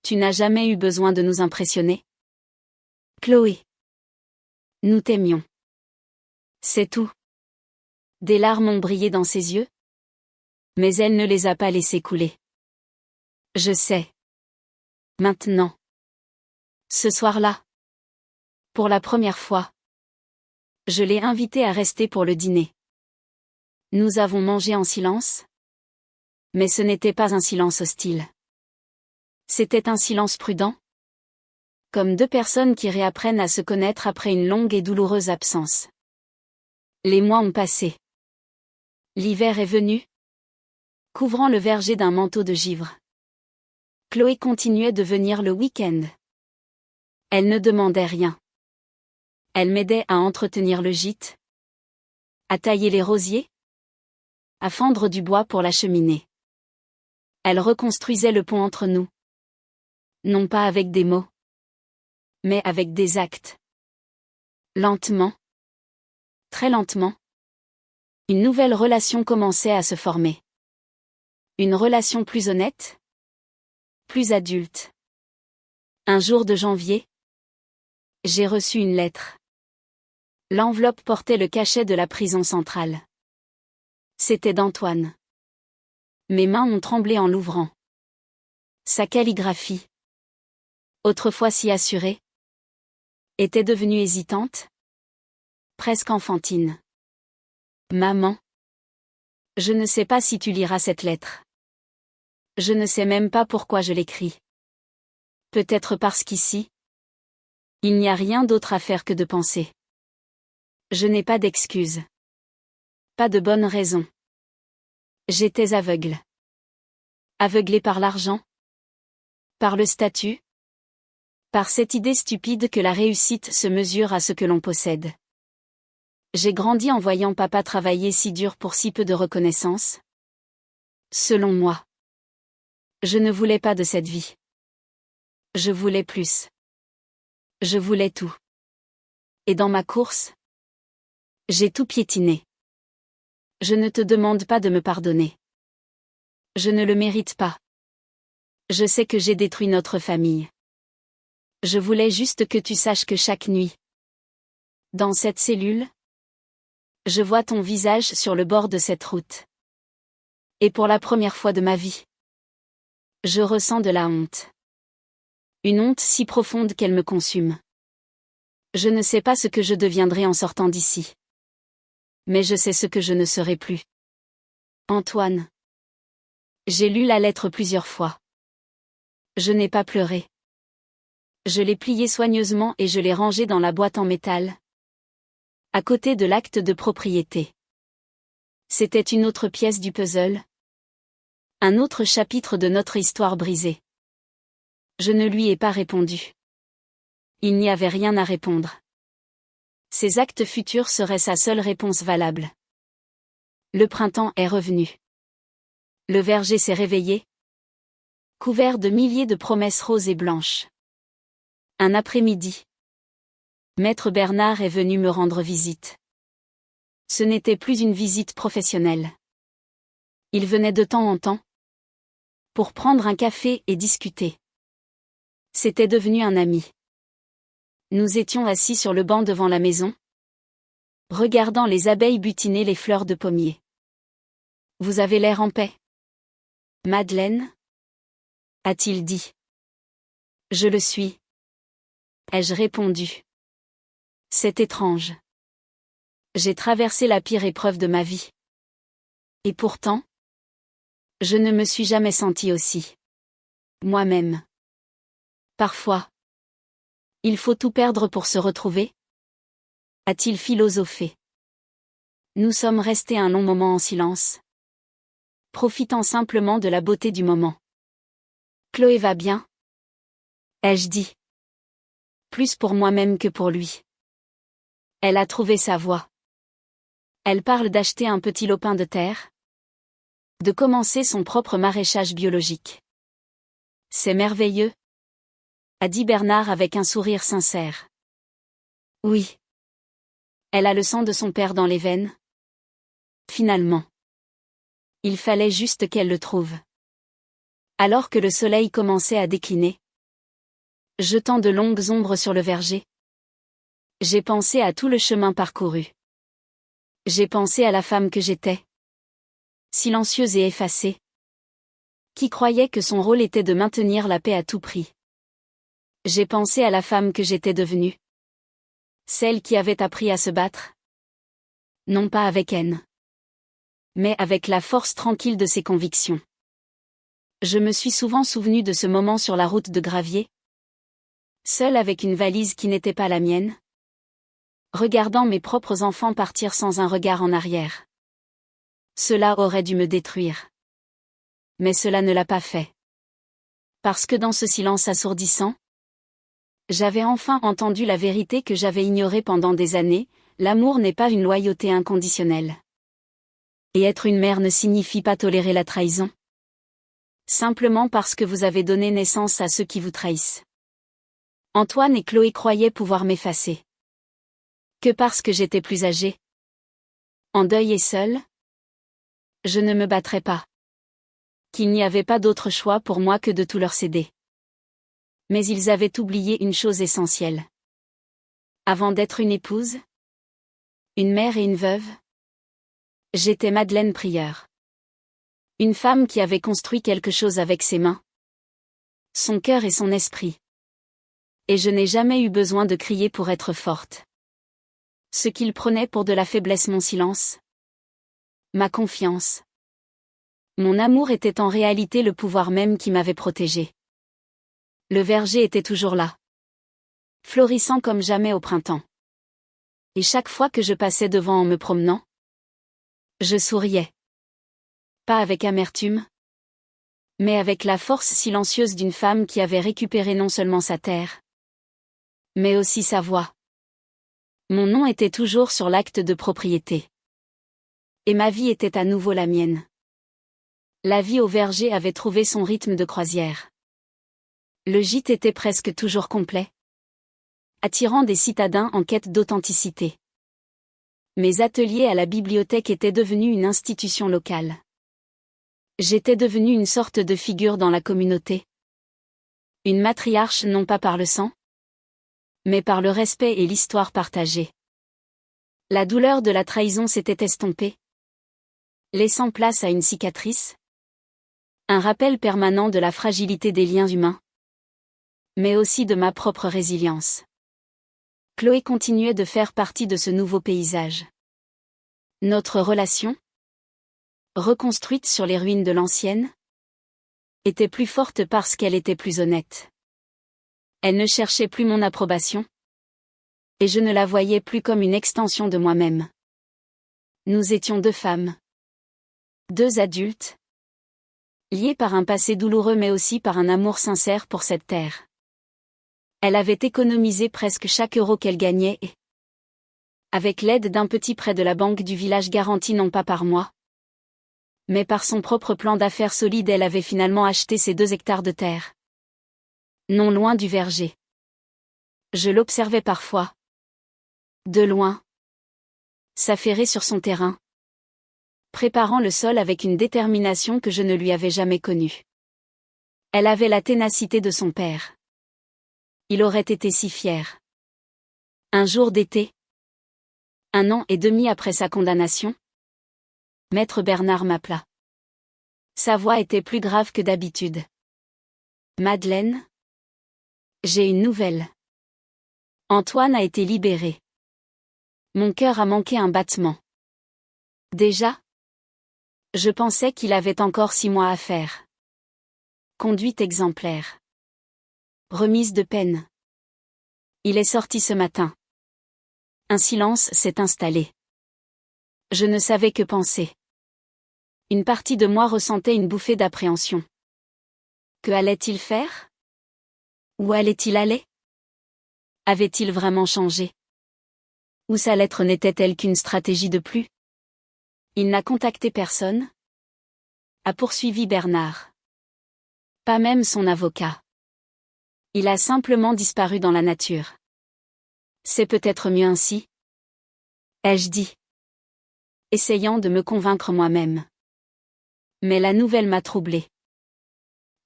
Tu n'as jamais eu besoin de nous impressionner ? Chloé. Nous t'aimions. C'est tout. Des larmes ont brillé dans ses yeux. Mais elle ne les a pas laissées couler. Je sais. Maintenant. Ce soir-là. Pour la première fois. Je l'ai invité à rester pour le dîner. Nous avons mangé en silence. Mais ce n'était pas un silence hostile. C'était un silence prudent. Comme deux personnes qui réapprennent à se connaître après une longue et douloureuse absence. Les mois ont passé. L'hiver est venu, couvrant le verger d'un manteau de givre. Chloé continuait de venir le week-end. Elle ne demandait rien. Elle m'aidait à entretenir le gîte, à tailler les rosiers, à fendre du bois pour la cheminée. Elle reconstruisait le pont entre nous. Non pas avec des mots, mais avec des actes. Lentement, très lentement, une nouvelle relation commençait à se former. Une relation plus honnête, plus adulte. Un jour de janvier, j'ai reçu une lettre. L'enveloppe portait le cachet de la prison centrale. C'était d'Antoine. Mes mains ont tremblé en l'ouvrant. Sa calligraphie, autrefois si assurée, était devenue hésitante, presque enfantine. Maman, je ne sais pas si tu liras cette lettre. Je ne sais même pas pourquoi je l'écris. Peut-être parce qu'ici, il n'y a rien d'autre à faire que de penser. Je n'ai pas d'excuses. Pas de bonne raison. J'étais aveugle. Aveuglée par l'argent. Par le statut. Par cette idée stupide que la réussite se mesure à ce que l'on possède. J'ai grandi en voyant papa travailler si dur pour si peu de reconnaissance. Selon moi. Je ne voulais pas de cette vie. Je voulais plus. Je voulais tout. Et dans ma course, j'ai tout piétiné. Je ne te demande pas de me pardonner. Je ne le mérite pas. Je sais que j'ai détruit notre famille. Je voulais juste que tu saches que chaque nuit, dans cette cellule, je vois ton visage sur le bord de cette route. Et pour la première fois de ma vie, je ressens de la honte. Une honte si profonde qu'elle me consume. Je ne sais pas ce que je deviendrai en sortant d'ici. Mais je sais ce que je ne serai plus. Antoine. J'ai lu la lettre plusieurs fois. Je n'ai pas pleuré. Je l'ai pliée soigneusement et je l'ai rangée dans la boîte en métal, à côté de l'acte de propriété. C'était une autre pièce du puzzle. Un autre chapitre de notre histoire brisée. Je ne lui ai pas répondu. Il n'y avait rien à répondre. Ses actes futurs seraient sa seule réponse valable. Le printemps est revenu. Le verger s'est réveillé, couvert de milliers de promesses roses et blanches. Un après-midi, Maître Bernard est venu me rendre visite. Ce n'était plus une visite professionnelle. Il venait de temps en temps, pour prendre un café et discuter. C'était devenu un ami. Nous étions assis sur le banc devant la maison, regardant les abeilles butiner les fleurs de pommier. Vous avez l'air en paix, Madeleine, a-t-il dit. Je le suis, ai-je répondu. C'est étrange. J'ai traversé la pire épreuve de ma vie. Et pourtant, je ne me suis jamais sentie aussi. Moi-même. Parfois, il faut tout perdre pour se retrouver, a-t-il philosophé. Nous sommes restés un long moment en silence, profitant simplement de la beauté du moment. Chloé va bien, ai-je dit. Plus pour moi-même que pour lui. Elle a trouvé sa voie. Elle parle d'acheter un petit lopin de terre, de commencer son propre maraîchage biologique. C'est merveilleux, a dit Bernard avec un sourire sincère. Oui. Elle a le sang de son père dans les veines. Finalement. Il fallait juste qu'elle le trouve. Alors que le soleil commençait à décliner, jetant de longues ombres sur le verger, j'ai pensé à tout le chemin parcouru. J'ai pensé à la femme que j'étais, silencieuse et effacée, qui croyait que son rôle était de maintenir la paix à tout prix. J'ai pensé à la femme que j'étais devenue, celle qui avait appris à se battre, Non pas avec haine, mais avec la force tranquille de ses convictions. Je me suis souvent souvenu de ce moment sur la route de gravier, seul avec une valise qui n'était pas la mienne, regardant mes propres enfants partir sans un regard en arrière. Cela aurait dû me détruire. Mais cela ne l'a pas fait. Parce que dans ce silence assourdissant, j'avais enfin entendu la vérité que j'avais ignorée pendant des années, l'amour n'est pas une loyauté inconditionnelle. Et être une mère ne signifie pas tolérer la trahison. Simplement parce que vous avez donné naissance à ceux qui vous trahissent. Antoine et Chloé croyaient pouvoir m'effacer. Que parce que j'étais plus âgée. En deuil et seule, je ne me battrais pas. Qu'il n'y avait pas d'autre choix pour moi que de tout leur céder. Mais ils avaient oublié une chose essentielle. Avant d'être une épouse, une mère et une veuve, j'étais Madeleine Prieur. Une femme qui avait construit quelque chose avec ses mains, son cœur et son esprit. Et je n'ai jamais eu besoin de crier pour être forte. Ce qu'ils prenaient pour de la faiblesse, mon silence, ma confiance. Mon amour était en réalité le pouvoir même qui m'avait protégée. Le verger était toujours là, florissant comme jamais au printemps. Et chaque fois que je passais devant en me promenant, je souriais. Pas avec amertume, mais avec la force silencieuse d'une femme qui avait récupéré non seulement sa terre, mais aussi sa voix. Mon nom était toujours sur l'acte de propriété. Et ma vie était à nouveau la mienne. La vie au verger avait trouvé son rythme de croisière. Le gîte était presque toujours complet, attirant des citadins en quête d'authenticité. Mes ateliers à la bibliothèque étaient devenus une institution locale. J'étais devenue une sorte de figure dans la communauté. Une matriarche non pas par le sang, mais par le respect et l'histoire partagée. La douleur de la trahison s'était estompée, laissant place à une cicatrice, un rappel permanent de la fragilité des liens humains, mais aussi de ma propre résilience. Chloé continuait de faire partie de ce nouveau paysage. Notre relation, reconstruite sur les ruines de l'ancienne, était plus forte parce qu'elle était plus honnête. Elle ne cherchait plus mon approbation, et je ne la voyais plus comme une extension de moi-même. Nous étions deux femmes, deux adultes, liées par un passé douloureux mais aussi par un amour sincère pour cette terre. Elle avait économisé presque chaque euro qu'elle gagnait et, avec l'aide d'un petit prêt de la banque du village garanti non pas par moi, mais par son propre plan d'affaires solide, elle avait finalement acheté ces 2 hectares de terre. Non loin du verger. Je l'observais parfois, de loin, s'affairer sur son terrain, préparant le sol avec une détermination que je ne lui avais jamais connue. Elle avait la ténacité de son père. Il aurait été si fier. Un jour d'été, 1 an et demi après sa condamnation, Maître Bernard m'appela. Sa voix était plus grave que d'habitude. Madeleine, j'ai une nouvelle. Antoine a été libéré. Mon cœur a manqué un battement. Déjà? Je pensais qu'il avait encore 6 mois à faire. Conduite exemplaire. Remise de peine. Il est sorti ce matin. Un silence s'est installé. Je ne savais que penser. Une partie de moi ressentait une bouffée d'appréhension. Que allait-il faire? Où allait-il aller? Avait-il vraiment changé? Ou sa lettre n'était-elle qu'une stratégie de plus? Il n'a contacté personne? A poursuivi Bernard. Pas même son avocat. Il a simplement disparu dans la nature. C'est peut-être mieux ainsi? Ai-je dit, essayant de me convaincre moi-même. Mais la nouvelle m'a troublée.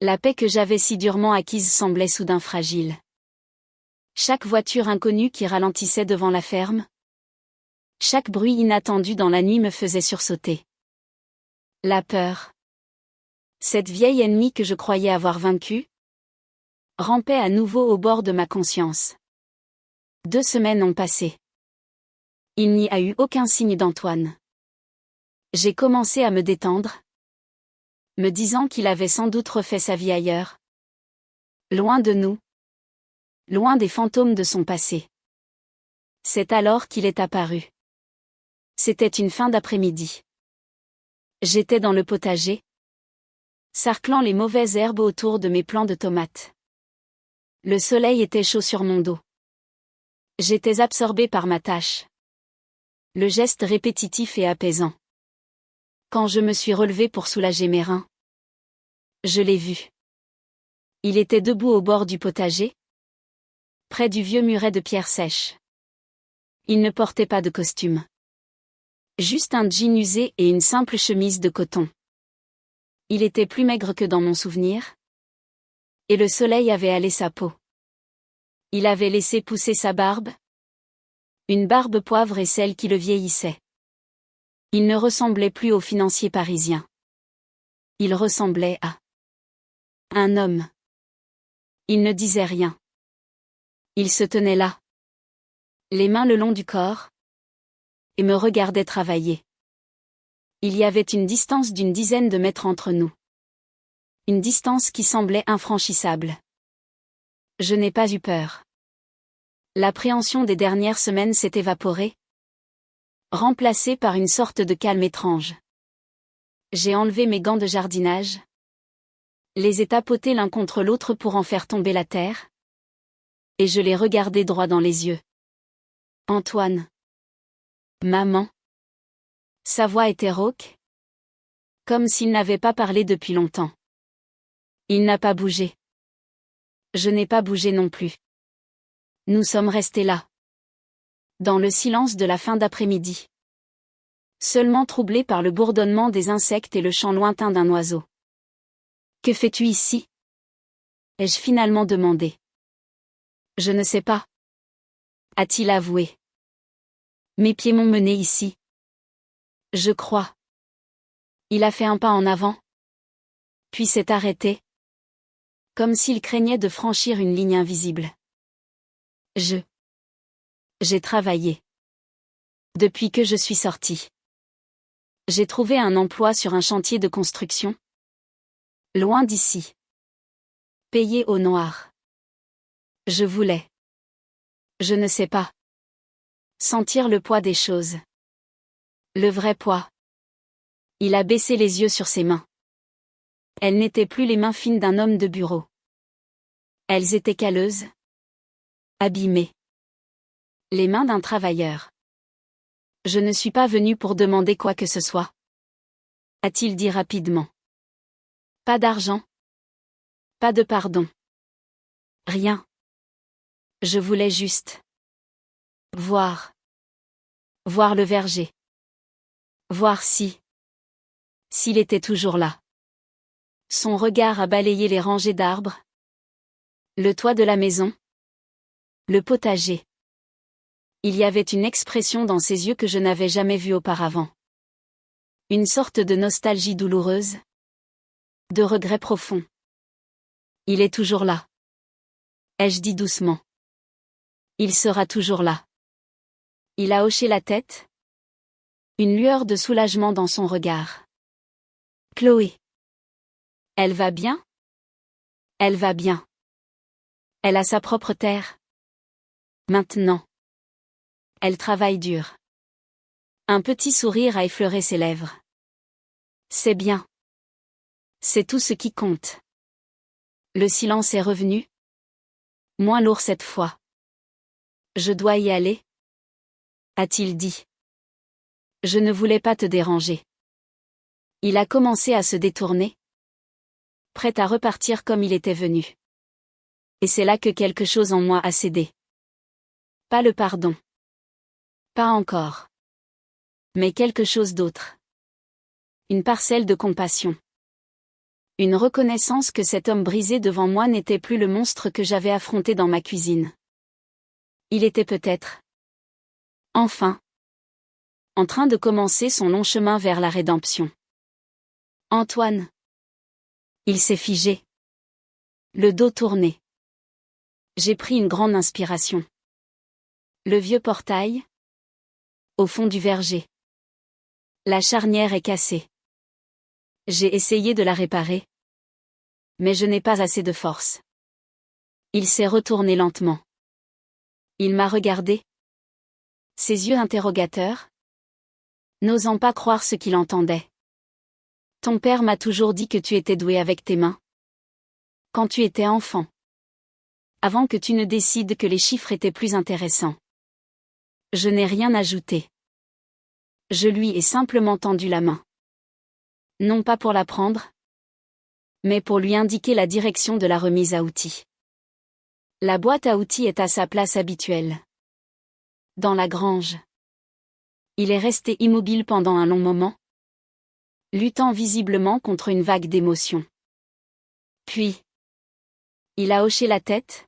La paix que j'avais si durement acquise semblait soudain fragile. Chaque voiture inconnue qui ralentissait devant la ferme, chaque bruit inattendu dans la nuit me faisait sursauter. La peur, cette vieille ennemie que je croyais avoir vaincue, rampait à nouveau au bord de ma conscience. 2 semaines ont passé. Il n'y a eu aucun signe d'Antoine. J'ai commencé à me détendre, me disant qu'il avait sans doute refait sa vie ailleurs. Loin de nous. Loin des fantômes de son passé. C'est alors qu'il est apparu. C'était une fin d'après-midi. J'étais dans le potager, sarclant les mauvaises herbes autour de mes plants de tomates. Le soleil était chaud sur mon dos. J'étais absorbé par ma tâche. Le geste répétitif et apaisant. Quand je me suis relevé pour soulager mes reins, je l'ai vu. Il était debout au bord du potager, près du vieux muret de pierre sèche. Il ne portait pas de costume. Juste un jean usé et une simple chemise de coton. Il était plus maigre que dans mon souvenir. Et le soleil avait halé sa peau. Il avait laissé pousser sa barbe. Une barbe poivre et celle qui le vieillissait. Il ne ressemblait plus au financier parisien. Il ressemblait à un homme. Il ne disait rien. Il se tenait là, les mains le long du corps, et me regardait travailler. Il y avait une distance d'une dizaine de mètres entre nous. Une distance qui semblait infranchissable. Je n'ai pas eu peur. L'appréhension des dernières semaines s'est évaporée, remplacée par une sorte de calme étrange. J'ai enlevé mes gants de jardinage, les ai tapotés l'un contre l'autre pour en faire tomber la terre, et je les regardai droit dans les yeux. Antoine. Maman. Sa voix était rauque, comme s'il n'avait pas parlé depuis longtemps. Il n'a pas bougé. Je n'ai pas bougé non plus. Nous sommes restés là, dans le silence de la fin d'après-midi, seulement troublés par le bourdonnement des insectes et le chant lointain d'un oiseau. Que fais-tu ici? Ai-je finalement demandé. Je ne sais pas, a-t-il avoué. Mes pieds m'ont mené ici. Je crois. Il a fait un pas en avant, puis s'est arrêté, comme s'il craignait de franchir une ligne invisible. J'ai travaillé. Depuis que je suis sorti. J'ai trouvé un emploi sur un chantier de construction. Loin d'ici. Payé au noir. Je voulais. Je ne sais pas. Sentir le poids des choses. Le vrai poids. Il a baissé les yeux sur ses mains. Elles n'étaient plus les mains fines d'un homme de bureau. Elles étaient calleuses. Abîmées. Les mains d'un travailleur. Je ne suis pas venu pour demander quoi que ce soit. A-t-il dit rapidement. Pas d'argent. Pas de pardon. Rien. Je voulais juste. Voir. Voir le verger. Voir s'il était toujours là. Son regard a balayé les rangées d'arbres. Le toit de la maison. Le potager. Il y avait une expression dans ses yeux que je n'avais jamais vue auparavant. Une sorte de nostalgie douloureuse. De regret profond. Il est toujours là. Ai-je dit doucement. Il sera toujours là. Il a hoché la tête. Une lueur de soulagement dans son regard. Chloé. Elle va bien? Elle va bien. Elle a sa propre terre. Maintenant. Elle travaille dur. Un petit sourire a effleuré ses lèvres. C'est bien. C'est tout ce qui compte. Le silence est revenu. Moins lourd cette fois. Je dois y aller? A-t-il dit. Je ne voulais pas te déranger. Il a commencé à se détourner, prêt à repartir comme il était venu. Et c'est là que quelque chose en moi a cédé. Pas le pardon. Pas encore. Mais quelque chose d'autre. Une parcelle de compassion. Une reconnaissance que cet homme brisé devant moi n'était plus le monstre que j'avais affronté dans ma cuisine. Il était peut-être, enfin, en train de commencer son long chemin vers la rédemption. Antoine. Il s'est figé. Le dos tourné. J'ai pris une grande inspiration. Le vieux portail, Au fond du verger. La charnière est cassée. J'ai essayé de la réparer. Mais je n'ai pas assez de force. Il s'est retourné lentement. Il m'a regardé. Ses yeux interrogateurs. N'osant pas croire ce qu'il entendait. Ton père m'a toujours dit que tu étais doué avec tes mains. Quand tu étais enfant. Avant que tu ne décides que les chiffres étaient plus intéressants. Je n'ai rien ajouté. Je lui ai simplement tendu la main. Non pas pour la prendre, mais pour lui indiquer la direction de la remise à outils. La boîte à outils est à sa place habituelle. Dans la grange. Il est resté immobile pendant un long moment, luttant visiblement contre une vague d'émotions. Puis, il a hoché la tête.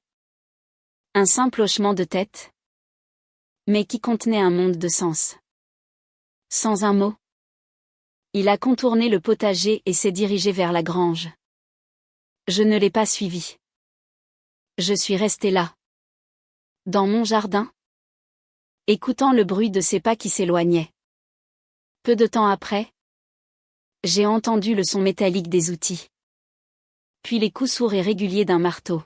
Un simple hochement de tête, mais qui contenait un monde de sens. Sans un mot, il a contourné le potager et s'est dirigé vers la grange. Je ne l'ai pas suivi. Je suis resté là. Dans mon jardin, écoutant le bruit de ses pas qui s'éloignaient. Peu de temps après, j'ai entendu le son métallique des outils. Puis les coups sourds et réguliers d'un marteau.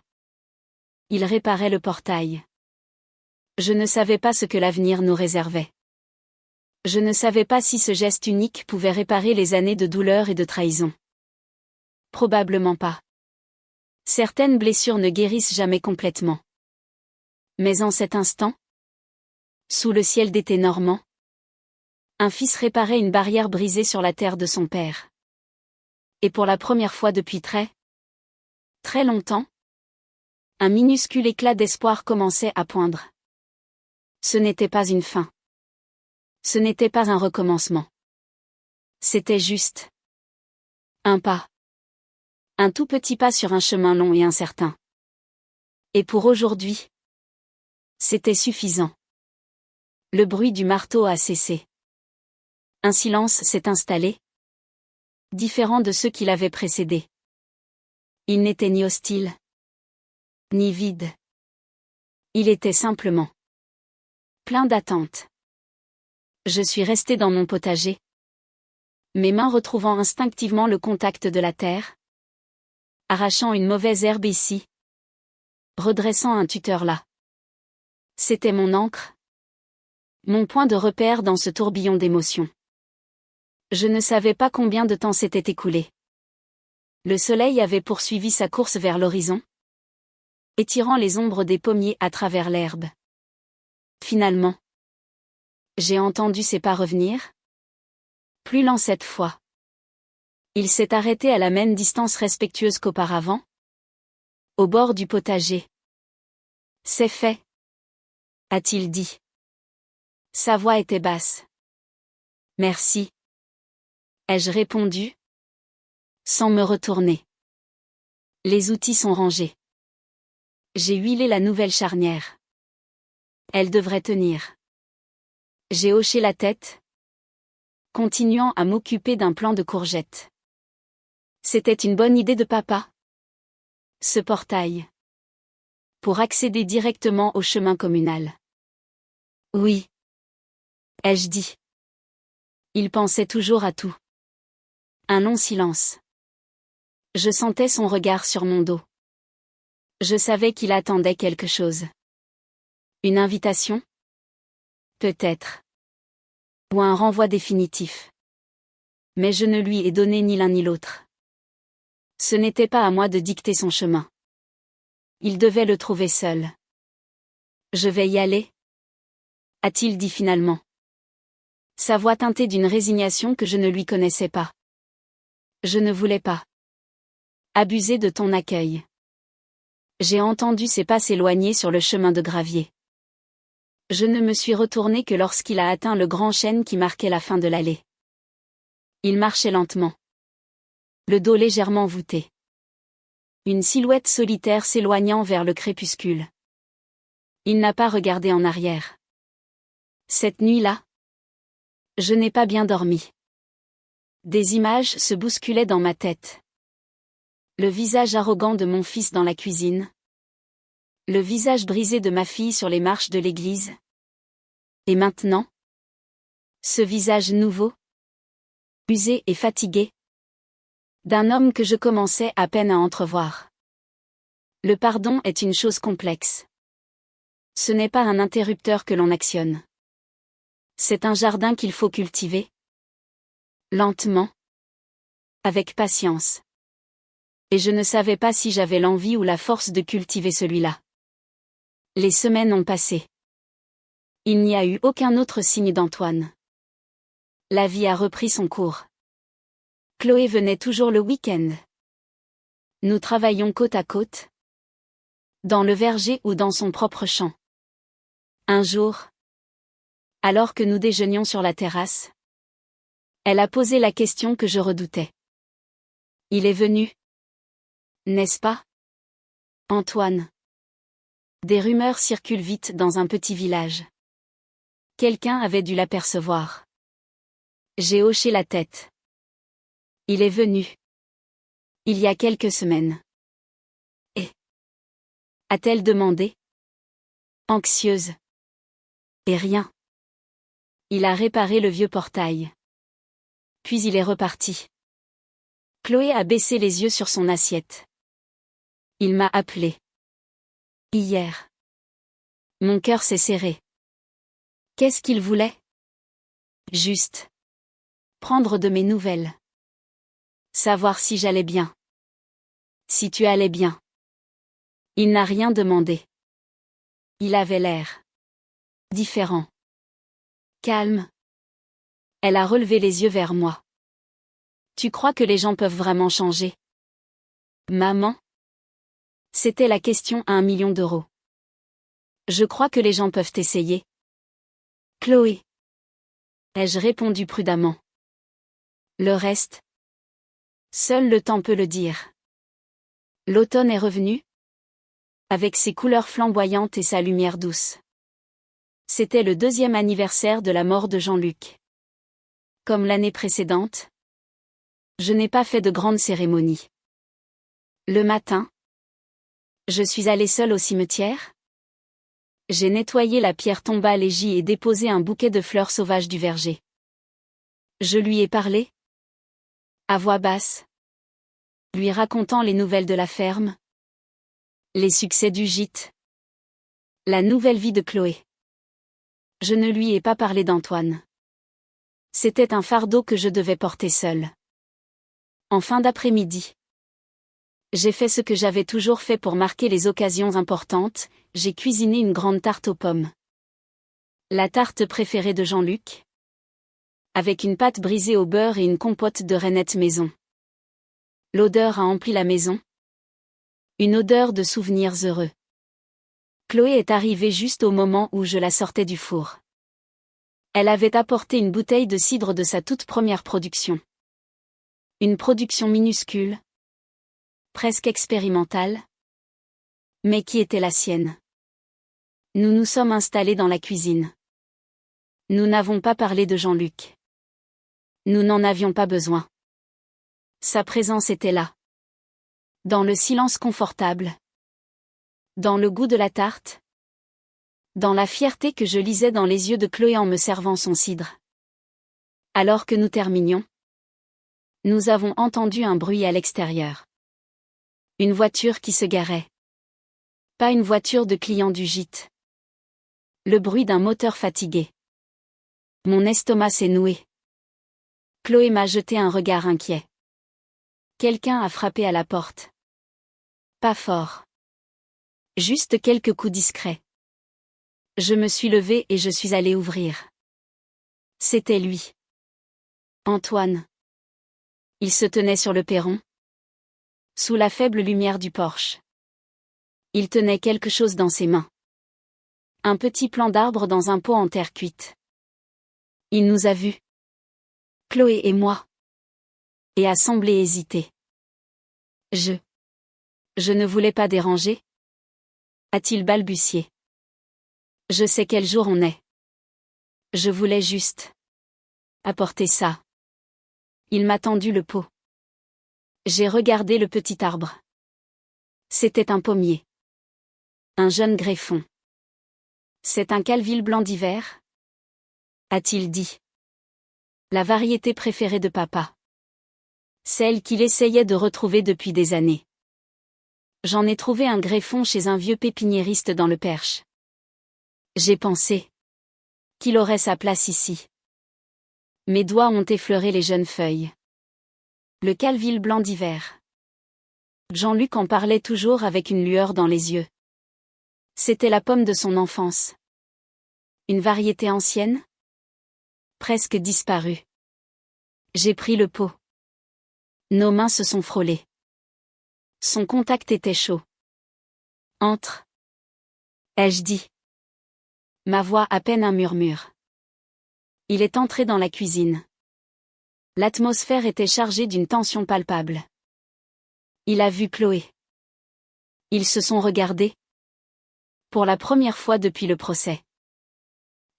Il réparait le portail. Je ne savais pas ce que l'avenir nous réservait. Je ne savais pas si ce geste unique pouvait réparer les années de douleur et de trahison. Probablement pas. Certaines blessures ne guérissent jamais complètement. Mais en cet instant, sous le ciel d'été normand, un fils réparait une barrière brisée sur la terre de son père. Et pour la première fois depuis très longtemps, un minuscule éclat d'espoir commençait à poindre. Ce n'était pas une fin. Ce n'était pas un recommencement. C'était juste un pas. Un tout petit pas sur un chemin long et incertain. Et pour aujourd'hui, c'était suffisant. Le bruit du marteau a cessé. Un silence s'est installé, différent de ceux qui l'avaient précédé. Il n'était ni hostile, ni vide. Il était simplement plein d'attente. Je suis resté dans mon potager, mes mains retrouvant instinctivement le contact de la terre, arrachant une mauvaise herbe ici, redressant un tuteur là. C'était mon ancre, mon point de repère dans ce tourbillon d'émotions. Je ne savais pas combien de temps s'était écoulé. Le soleil avait poursuivi sa course vers l'horizon, étirant les ombres des pommiers à travers l'herbe. Finalement, j'ai entendu ses pas revenir. Plus lent cette fois. Il s'est arrêté à la même distance respectueuse qu'auparavant, au bord du potager. C'est fait, a-t-il dit. Sa voix était basse. Merci, ai-je répondu, sans me retourner. Les outils sont rangés. J'ai huilé la nouvelle charnière. Elle devrait tenir. J'ai hoché la tête, continuant à m'occuper d'un plant de courgettes. C'était une bonne idée de papa. Ce portail. Pour accéder directement au chemin communal. Oui, ai-je dit. Il pensait toujours à tout. Un long silence. Je sentais son regard sur mon dos. Je savais qu'il attendait quelque chose. Une invitation ? Peut-être. Ou un renvoi définitif. Mais je ne lui ai donné ni l'un ni l'autre. Ce n'était pas à moi de dicter son chemin. Il devait le trouver seul. Je vais y aller, a-t-il dit finalement. Sa voix teintée d'une résignation que je ne lui connaissais pas. Je ne voulais pas abuser de ton accueil. J'ai entendu ses pas s'éloigner sur le chemin de gravier. Je ne me suis retourné que lorsqu'il a atteint le grand chêne qui marquait la fin de l'allée. Il marchait lentement. Le dos légèrement voûté. Une silhouette solitaire s'éloignant vers le crépuscule. Il n'a pas regardé en arrière. Cette nuit-là, je n'ai pas bien dormi. Des images se bousculaient dans ma tête. Le visage arrogant de mon fils dans la cuisine. Le visage brisé de ma fille sur les marches de l'église. Et maintenant, Ce visage nouveau, usé et fatigué, d'un homme que je commençais à peine à entrevoir. Le pardon est une chose complexe. Ce n'est pas un interrupteur que l'on actionne. C'est un jardin qu'il faut cultiver. Lentement. Avec patience. Et je ne savais pas si j'avais l'envie ou la force de cultiver celui-là. Les semaines ont passé. Il n'y a eu aucun autre signe d'Antoine. La vie a repris son cours. Chloé venait toujours le week-end. Nous travaillions côte à côte. Dans le verger ou dans son propre champ. Un jour, alors que nous déjeunions sur la terrasse, elle a posé la question que je redoutais. Il est venu. N'est-ce pas, Antoine? Des rumeurs circulent vite dans un petit village. Quelqu'un avait dû l'apercevoir. J'ai hoché la tête. Il est venu. Il y a quelques semaines. Et a-t-elle demandé? Anxieuse. Et rien. Il a réparé le vieux portail. Puis il est reparti. Chloé a baissé les yeux sur son assiette. Il m'a appelé. Hier. Mon cœur s'est serré. Qu'est-ce qu'il voulait? Juste. Prendre de mes nouvelles. Savoir si j'allais bien. Si tu allais bien. Il n'a rien demandé. Il avait l'air différent. Calme. Elle a relevé les yeux vers moi. Tu crois que les gens peuvent vraiment changer? Maman? C'était la question à 1 million d'euros. Je crois que les gens peuvent essayer. Chloé. Ai-je répondu prudemment. Le reste? Seul le temps peut le dire. L'automne est revenu. Avec ses couleurs flamboyantes et sa lumière douce. C'était le 2e anniversaire de la mort de Jean-Luc. Comme l'année précédente, je n'ai pas fait de grande cérémonie. Le matin, je suis allée seule au cimetière. J'ai nettoyé la pierre tombale et déposé un bouquet de fleurs sauvages du verger. Je lui ai parlé, à voix basse, lui racontant les nouvelles de la ferme, les succès du gîte, la nouvelle vie de Chloé. Je ne lui ai pas parlé d'Antoine. C'était un fardeau que je devais porter seule. En fin d'après-midi, j'ai fait ce que j'avais toujours fait pour marquer les occasions importantes, j'ai cuisiné une grande tarte aux pommes. La tarte préférée de Jean-Luc. Avec une pâte brisée au beurre et une compote de rainettes maison. L'odeur a empli la maison. Une odeur de souvenirs heureux. Chloé est arrivée juste au moment où je la sortais du four. Elle avait apporté une bouteille de cidre de sa toute première production. Une production minuscule. Presque expérimentale. Mais qui était la sienne. Nous nous sommes installés dans la cuisine. Nous n'avons pas parlé de Jean-Luc. Nous n'en avions pas besoin. Sa présence était là. Dans le silence confortable. Dans le goût de la tarte. Dans la fierté que je lisais dans les yeux de Chloé en me servant son cidre. Alors que nous terminions, nous avons entendu un bruit à l'extérieur. Une voiture qui se garait. Pas une voiture de client du gîte. Le bruit d'un moteur fatigué. Mon estomac s'est noué. Chloé m'a jeté un regard inquiet. Quelqu'un a frappé à la porte. Pas fort. Juste quelques coups discrets. Je me suis levée et je suis allée ouvrir. C'était lui. Antoine. Il se tenait sur le perron. Sous la faible lumière du porche. Il tenait quelque chose dans ses mains. Un petit plant d'arbre dans un pot en terre cuite. Il nous a vus. Chloé et moi. Et a semblé hésiter. Je ne voulais pas déranger. A-t-il balbutié. Je sais quel jour on est. Je voulais juste apporter ça. Il m'a tendu le pot. J'ai regardé le petit arbre. C'était un pommier. Un jeune greffon. C'est un calville blanc d'hiver? A-t-il dit. La variété préférée de papa. Celle qu'il essayait de retrouver depuis des années. J'en ai trouvé un greffon chez un vieux pépiniériste dans le Perche. J'ai pensé qu'il aurait sa place ici. Mes doigts ont effleuré les jeunes feuilles. Le calville blanc d'hiver. Jean-Luc en parlait toujours avec une lueur dans les yeux. C'était la pomme de son enfance. Une variété ancienne, presque disparue. J'ai pris le pot. Nos mains se sont frôlées. Son contact était chaud. Entre. Ai-je dit. Ma voix à peine un murmure. Il est entré dans la cuisine. L'atmosphère était chargée d'une tension palpable. Il a vu Chloé. Ils se sont regardés. Pour la première fois depuis le procès.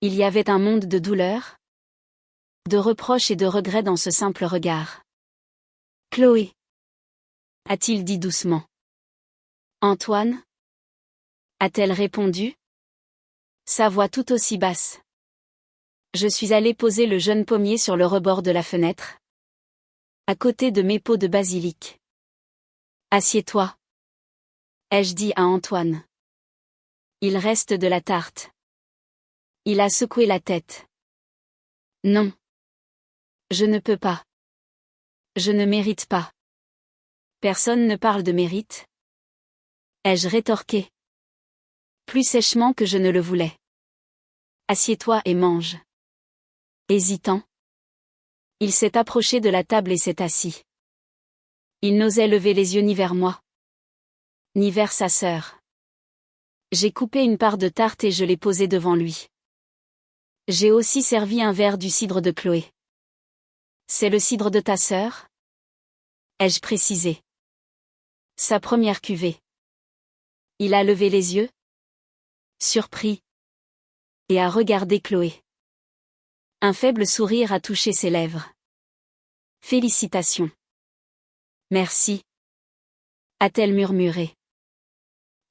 Il y avait un monde de douleur, de reproches et de regrets dans ce simple regard. Chloé, a-t-il dit doucement. Antoine, a-t-elle répondu? Sa voix tout aussi basse. Je suis allé poser le jeune pommier sur le rebord de la fenêtre, à côté de mes pots de basilic. Assieds-toi, ai-je dit à Antoine. Il reste de la tarte. Il a secoué la tête. Non. Je ne peux pas. Je ne mérite pas. Personne ne parle de mérite. Ai-je rétorqué. Plus sèchement que je ne le voulais. Assieds-toi et mange. Hésitant. Il s'est approché de la table et s'est assis. Il n'osait lever les yeux ni vers moi, ni vers sa sœur. J'ai coupé une part de tarte et je l'ai posée devant lui. J'ai aussi servi un verre du cidre de Chloé. C'est le cidre de ta sœur? Ai-je précisé. Sa première cuvée. Il a levé les yeux, surpris, et a regardé Chloé. Un faible sourire a touché ses lèvres. Félicitations. Merci, a-t-elle murmuré.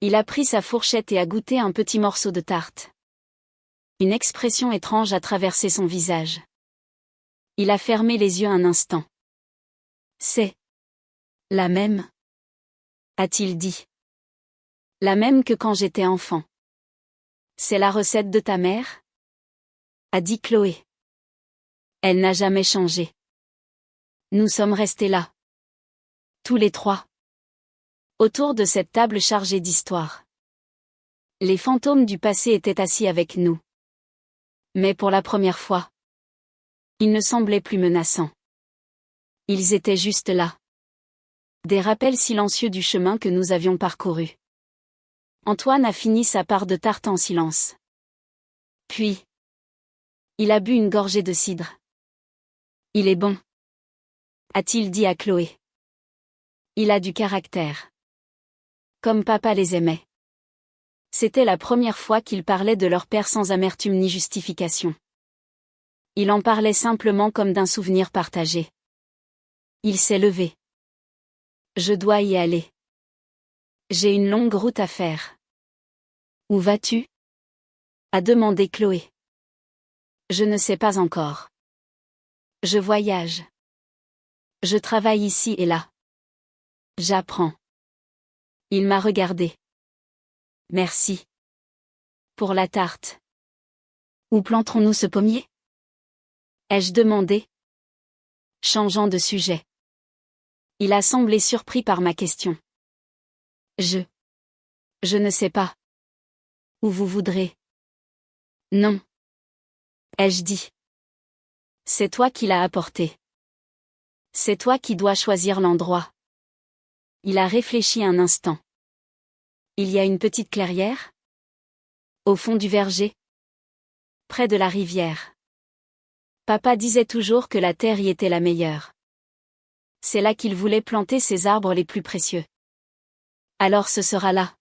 Il a pris sa fourchette et a goûté un petit morceau de tarte. Une expression étrange a traversé son visage. Il a fermé les yeux un instant. C'est la même, a-t-il dit. La même que quand j'étais enfant. C'est la recette de ta mère? A dit Chloé. Elle n'a jamais changé. Nous sommes restés là. Tous les trois. Autour de cette table chargée d'histoires. Les fantômes du passé étaient assis avec nous. Mais pour la première fois, ils ne semblaient plus menaçants. Ils étaient juste là. Des rappels silencieux du chemin que nous avions parcouru. Antoine a fini sa part de tarte en silence. Puis, il a bu une gorgée de cidre. Il est bon, a-t-il dit à Chloé. Il a du caractère. Comme papa les aimait. C'était la première fois qu'il parlait de leur père sans amertume ni justification. Il en parlait simplement comme d'un souvenir partagé. Il s'est levé. Je dois y aller. J'ai une longue route à faire. Où vas-tu? A demandé Chloé. Je ne sais pas encore. Je voyage. Je travaille ici et là. J'apprends. Il m'a regardé. Merci. Pour la tarte. Où planterons-nous ce pommier? Ai-je demandé? Changeant de sujet. Il a semblé surpris par ma question. Je ne sais pas. Où vous voudrez. Non. Ai-je dit. C'est toi qui l'as apporté. C'est toi qui dois choisir l'endroit. Il a réfléchi un instant. Il y a une petite clairière? Au fond du verger? Près de la rivière. Papa disait toujours que la terre y était la meilleure. C'est là qu'il voulait planter ses arbres les plus précieux. Alors ce sera là.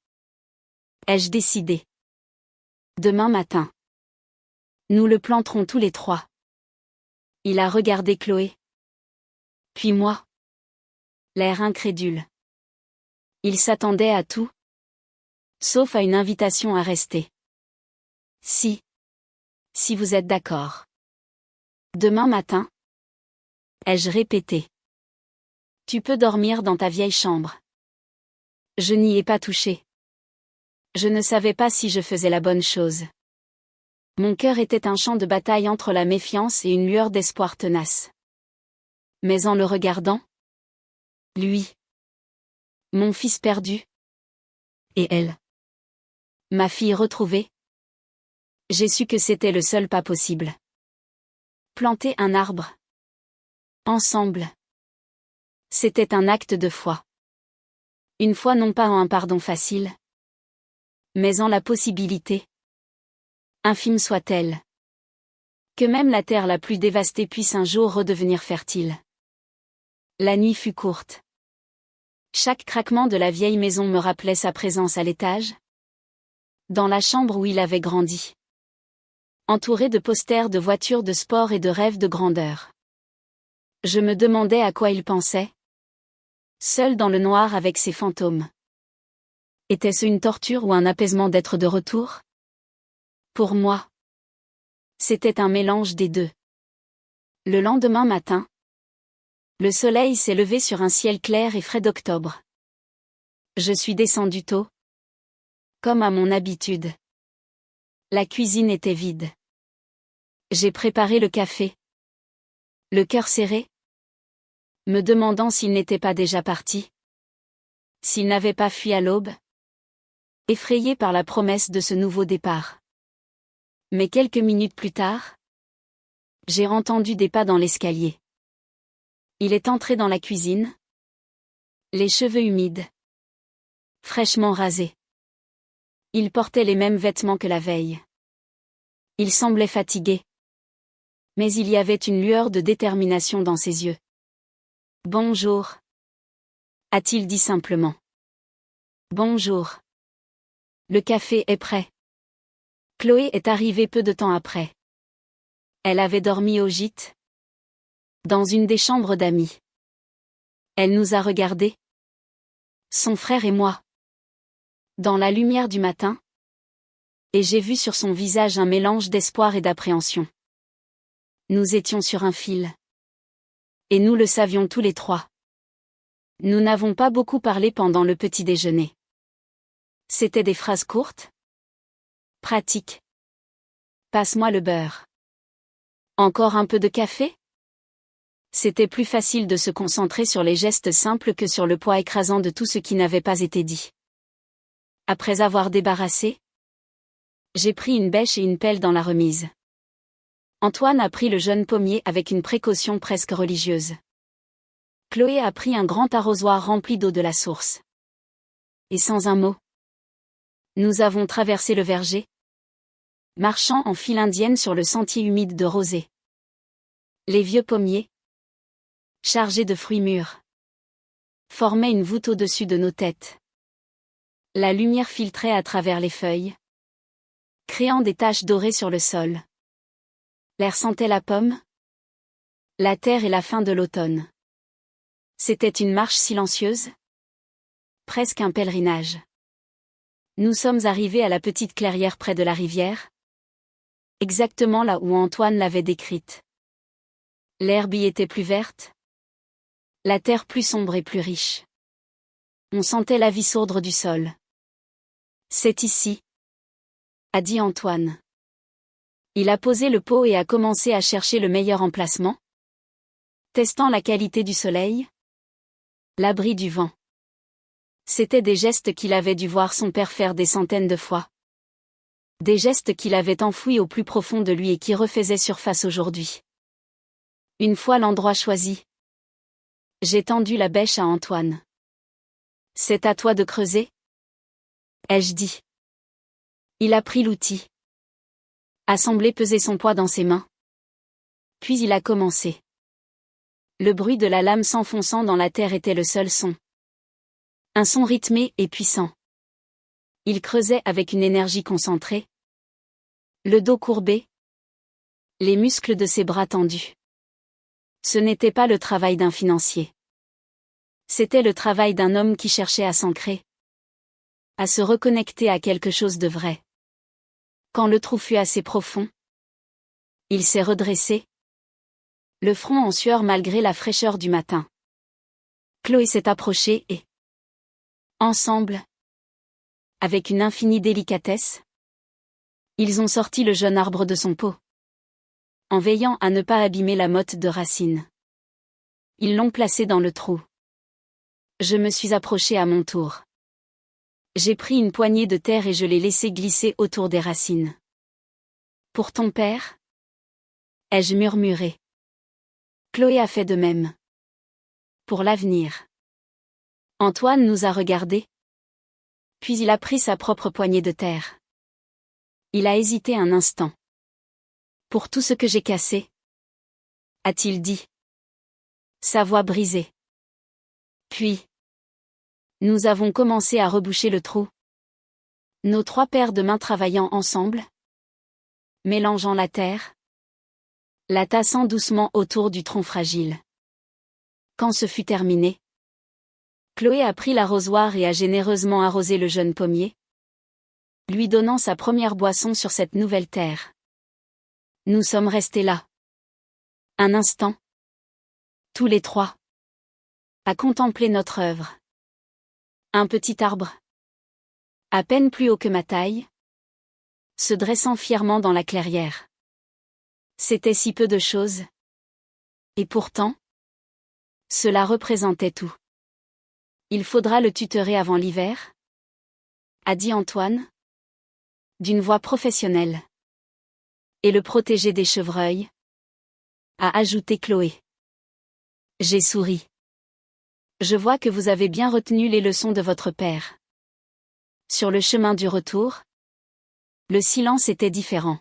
Ai-je décidé. Demain matin. Nous le planterons tous les trois. Il a regardé Chloé. Puis moi. L'air incrédule. Il s'attendait à tout. Sauf à une invitation à rester. Si vous êtes d'accord. Demain matin? ai-je répété. Tu peux dormir dans ta vieille chambre. Je n'y ai pas touché. Je ne savais pas si je faisais la bonne chose. Mon cœur était un champ de bataille entre la méfiance et une lueur d'espoir tenace. Mais en le regardant, lui, mon fils perdu, et elle, ma fille retrouvée, j'ai su que c'était le seul pas possible. Planter un arbre. Ensemble. C'était un acte de foi. Une foi non pas en un pardon facile, mais en la possibilité, infime soit-elle, que même la terre la plus dévastée puisse un jour redevenir fertile. La nuit fut courte. Chaque craquement de la vieille maison me rappelait sa présence à l'étage, dans la chambre où il avait grandi. Entouré de posters de voitures de sport et de rêves de grandeur. Je me demandais à quoi il pensait. Seul dans le noir avec ses fantômes. Était-ce une torture ou un apaisement d'être de retour? Pour moi, c'était un mélange des deux. Le lendemain matin, le soleil s'est levé sur un ciel clair et frais d'octobre. Je suis descendu tôt, comme à mon habitude. La cuisine était vide. J'ai préparé le café. Le cœur serré, me demandant s'il n'était pas déjà parti. S'il n'avait pas fui à l'aube. Effrayé par la promesse de ce nouveau départ. Mais quelques minutes plus tard, j'ai entendu des pas dans l'escalier. Il est entré dans la cuisine, les cheveux humides, fraîchement rasés. Il portait les mêmes vêtements que la veille. Il semblait fatigué. Mais il y avait une lueur de détermination dans ses yeux. « Bonjour », a-t-il dit simplement. « Bonjour. Le café est prêt. » Chloé est arrivée peu de temps après. Elle avait dormi au gîte, dans une des chambres d'amis. Elle nous a regardés, son frère et moi, dans la lumière du matin, et j'ai vu sur son visage un mélange d'espoir et d'appréhension. Nous étions sur un fil. Et nous le savions tous les trois. Nous n'avons pas beaucoup parlé pendant le petit déjeuner. C'était des phrases courtes, pratiques. Passe-moi le beurre. Encore un peu de café? C'était plus facile de se concentrer sur les gestes simples que sur le poids écrasant de tout ce qui n'avait pas été dit. Après avoir débarrassé, j'ai pris une bêche et une pelle dans la remise. Antoine a pris le jeune pommier avec une précaution presque religieuse. Chloé a pris un grand arrosoir rempli d'eau de la source. Et sans un mot, nous avons traversé le verger, marchant en file indienne sur le sentier humide de rosée. Les vieux pommiers, chargés de fruits mûrs, formaient une voûte au-dessus de nos têtes. La lumière filtrait à travers les feuilles, créant des taches dorées sur le sol. L'air sentait la pomme, la terre et la fin de l'automne. C'était une marche silencieuse, presque un pèlerinage. Nous sommes arrivés à la petite clairière près de la rivière, exactement là où Antoine l'avait décrite. L'herbe y était plus verte, la terre plus sombre et plus riche. On sentait la vie sourdre du sol. C'est ici, a dit Antoine. Il a posé le pot et a commencé à chercher le meilleur emplacement, testant la qualité du soleil, l'abri du vent. C'étaient des gestes qu'il avait dû voir son père faire des centaines de fois. Des gestes qu'il avait enfouis au plus profond de lui et qui refaisaient surface aujourd'hui. Une fois l'endroit choisi, j'ai tendu la bêche à Antoine. « C'est à toi de creuser ?» ai-je dit. Il a pris l'outil, a semblé peser son poids dans ses mains. Puis il a commencé. Le bruit de la lame s'enfonçant dans la terre était le seul son. Un son rythmé et puissant. Il creusait avec une énergie concentrée. Le dos courbé. Les muscles de ses bras tendus. Ce n'était pas le travail d'un financier. C'était le travail d'un homme qui cherchait à s'ancrer. À se reconnecter à quelque chose de vrai. Quand le trou fut assez profond, il s'est redressé, le front en sueur malgré la fraîcheur du matin. Chloé s'est approchée et, ensemble, avec une infinie délicatesse, ils ont sorti le jeune arbre de son pot. En veillant à ne pas abîmer la motte de racines. Ils l'ont placé dans le trou. Je me suis approchée à mon tour. J'ai pris une poignée de terre et je l'ai laissé glisser autour des racines. Pour ton père? Ai-je murmuré. Chloé a fait de même. Pour l'avenir. Antoine nous a regardés. Puis il a pris sa propre poignée de terre. Il a hésité un instant. Pour tout ce que j'ai cassé? A-t-il dit. Sa voix brisée. Puis, nous avons commencé à reboucher le trou. Nos 3 paires de mains travaillant ensemble. Mélangeant la terre. La tassant doucement autour du tronc fragile. Quand ce fut terminé, Chloé a pris l'arrosoir et a généreusement arrosé le jeune pommier, lui donnant sa première boisson sur cette nouvelle terre. Nous sommes restés là. Un instant. Tous les 3. À contempler notre œuvre. Un petit arbre. À peine plus haut que ma taille. Se dressant fièrement dans la clairière. C'était si peu de choses. Et pourtant, cela représentait tout. Il faudra le tutorer avant l'hiver? A dit Antoine. D'une voix professionnelle. Et le protéger des chevreuils? A ajouté Chloé. J'ai souri. Je vois que vous avez bien retenu les leçons de votre père. Sur le chemin du retour, le silence était différent.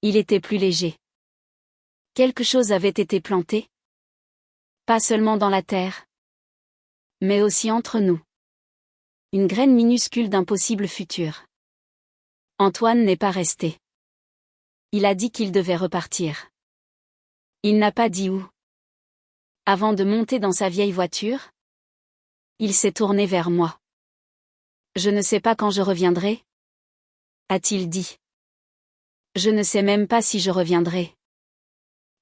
Il était plus léger. Quelque chose avait été planté. Pas seulement dans la terre, mais aussi entre nous. Une graine minuscule d'un possible futur. Antoine n'est pas resté. Il a dit qu'il devait repartir. Il n'a pas dit où. Avant de monter dans sa vieille voiture, il s'est tourné vers moi. Je ne sais pas quand je reviendrai, a-t-il dit. Je ne sais même pas si je reviendrai.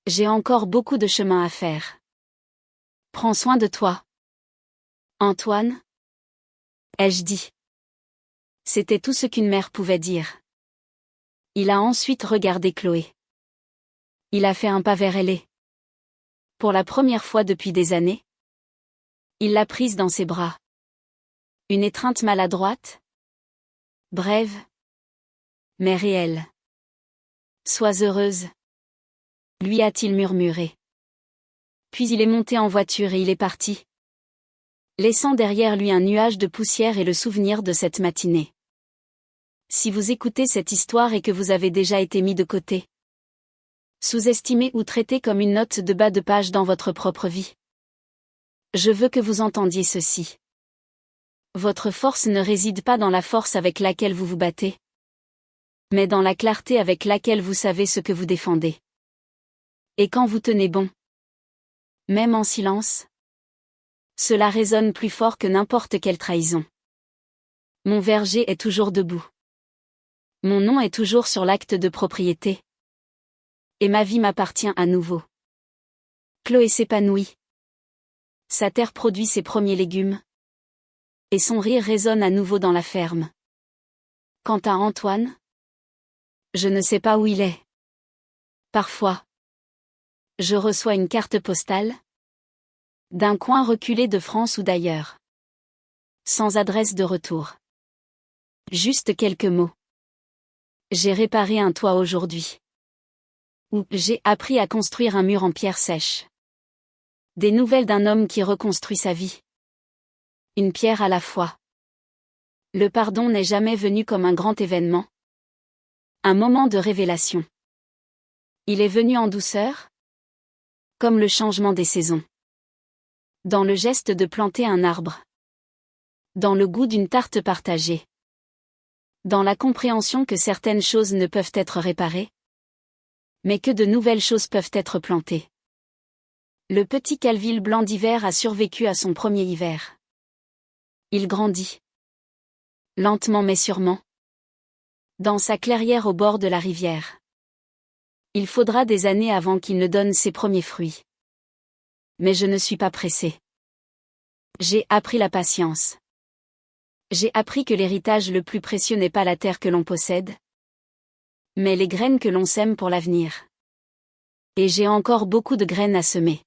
J'ai encore beaucoup de chemin à faire. Prends soin de toi. Antoine? Ai-je dit. C'était tout ce qu'une mère pouvait dire. Il a ensuite regardé Chloé. Il a fait un pas vers elle et, pour la première fois depuis des années, il l'a prise dans ses bras. Une étreinte maladroite? Brève? Mais réelle. Sois heureuse. Lui a-t-il murmuré. Puis il est monté en voiture et il est parti. Laissant derrière lui un nuage de poussière et le souvenir de cette matinée. Si vous écoutez cette histoire et que vous avez déjà été mis de côté, sous-estimé ou traité comme une note de bas de page dans votre propre vie, je veux que vous entendiez ceci. Votre force ne réside pas dans la force avec laquelle vous vous battez, mais dans la clarté avec laquelle vous savez ce que vous défendez. Et quand vous tenez bon, même en silence, cela résonne plus fort que n'importe quelle trahison. Mon verger est toujours debout. Mon nom est toujours sur l'acte de propriété. Et ma vie m'appartient à nouveau. Chloé s'épanouit. Sa terre produit ses premiers légumes. Et son rire résonne à nouveau dans la ferme. Quant à Antoine, je ne sais pas où il est. Parfois, je reçois une carte postale, d'un coin reculé de France ou d'ailleurs. Sans adresse de retour. Juste quelques mots. J'ai réparé un toit aujourd'hui. Ou j'ai appris à construire un mur en pierre sèche. Des nouvelles d'un homme qui reconstruit sa vie. Une pierre à la fois. Le pardon n'est jamais venu comme un grand événement. Un moment de révélation. Il est venu en douceur, comme le changement des saisons. Dans le geste de planter un arbre. Dans le goût d'une tarte partagée. Dans la compréhension que certaines choses ne peuvent être réparées, mais que de nouvelles choses peuvent être plantées. Le petit Calville blanc d'hiver a survécu à son premier hiver. Il grandit. Lentement mais sûrement. Dans sa clairière au bord de la rivière. Il faudra des années avant qu'il ne donne ses premiers fruits. Mais je ne suis pas pressé. J'ai appris la patience. J'ai appris que l'héritage le plus précieux n'est pas la terre que l'on possède, mais les graines que l'on sème pour l'avenir. Et j'ai encore beaucoup de graines à semer.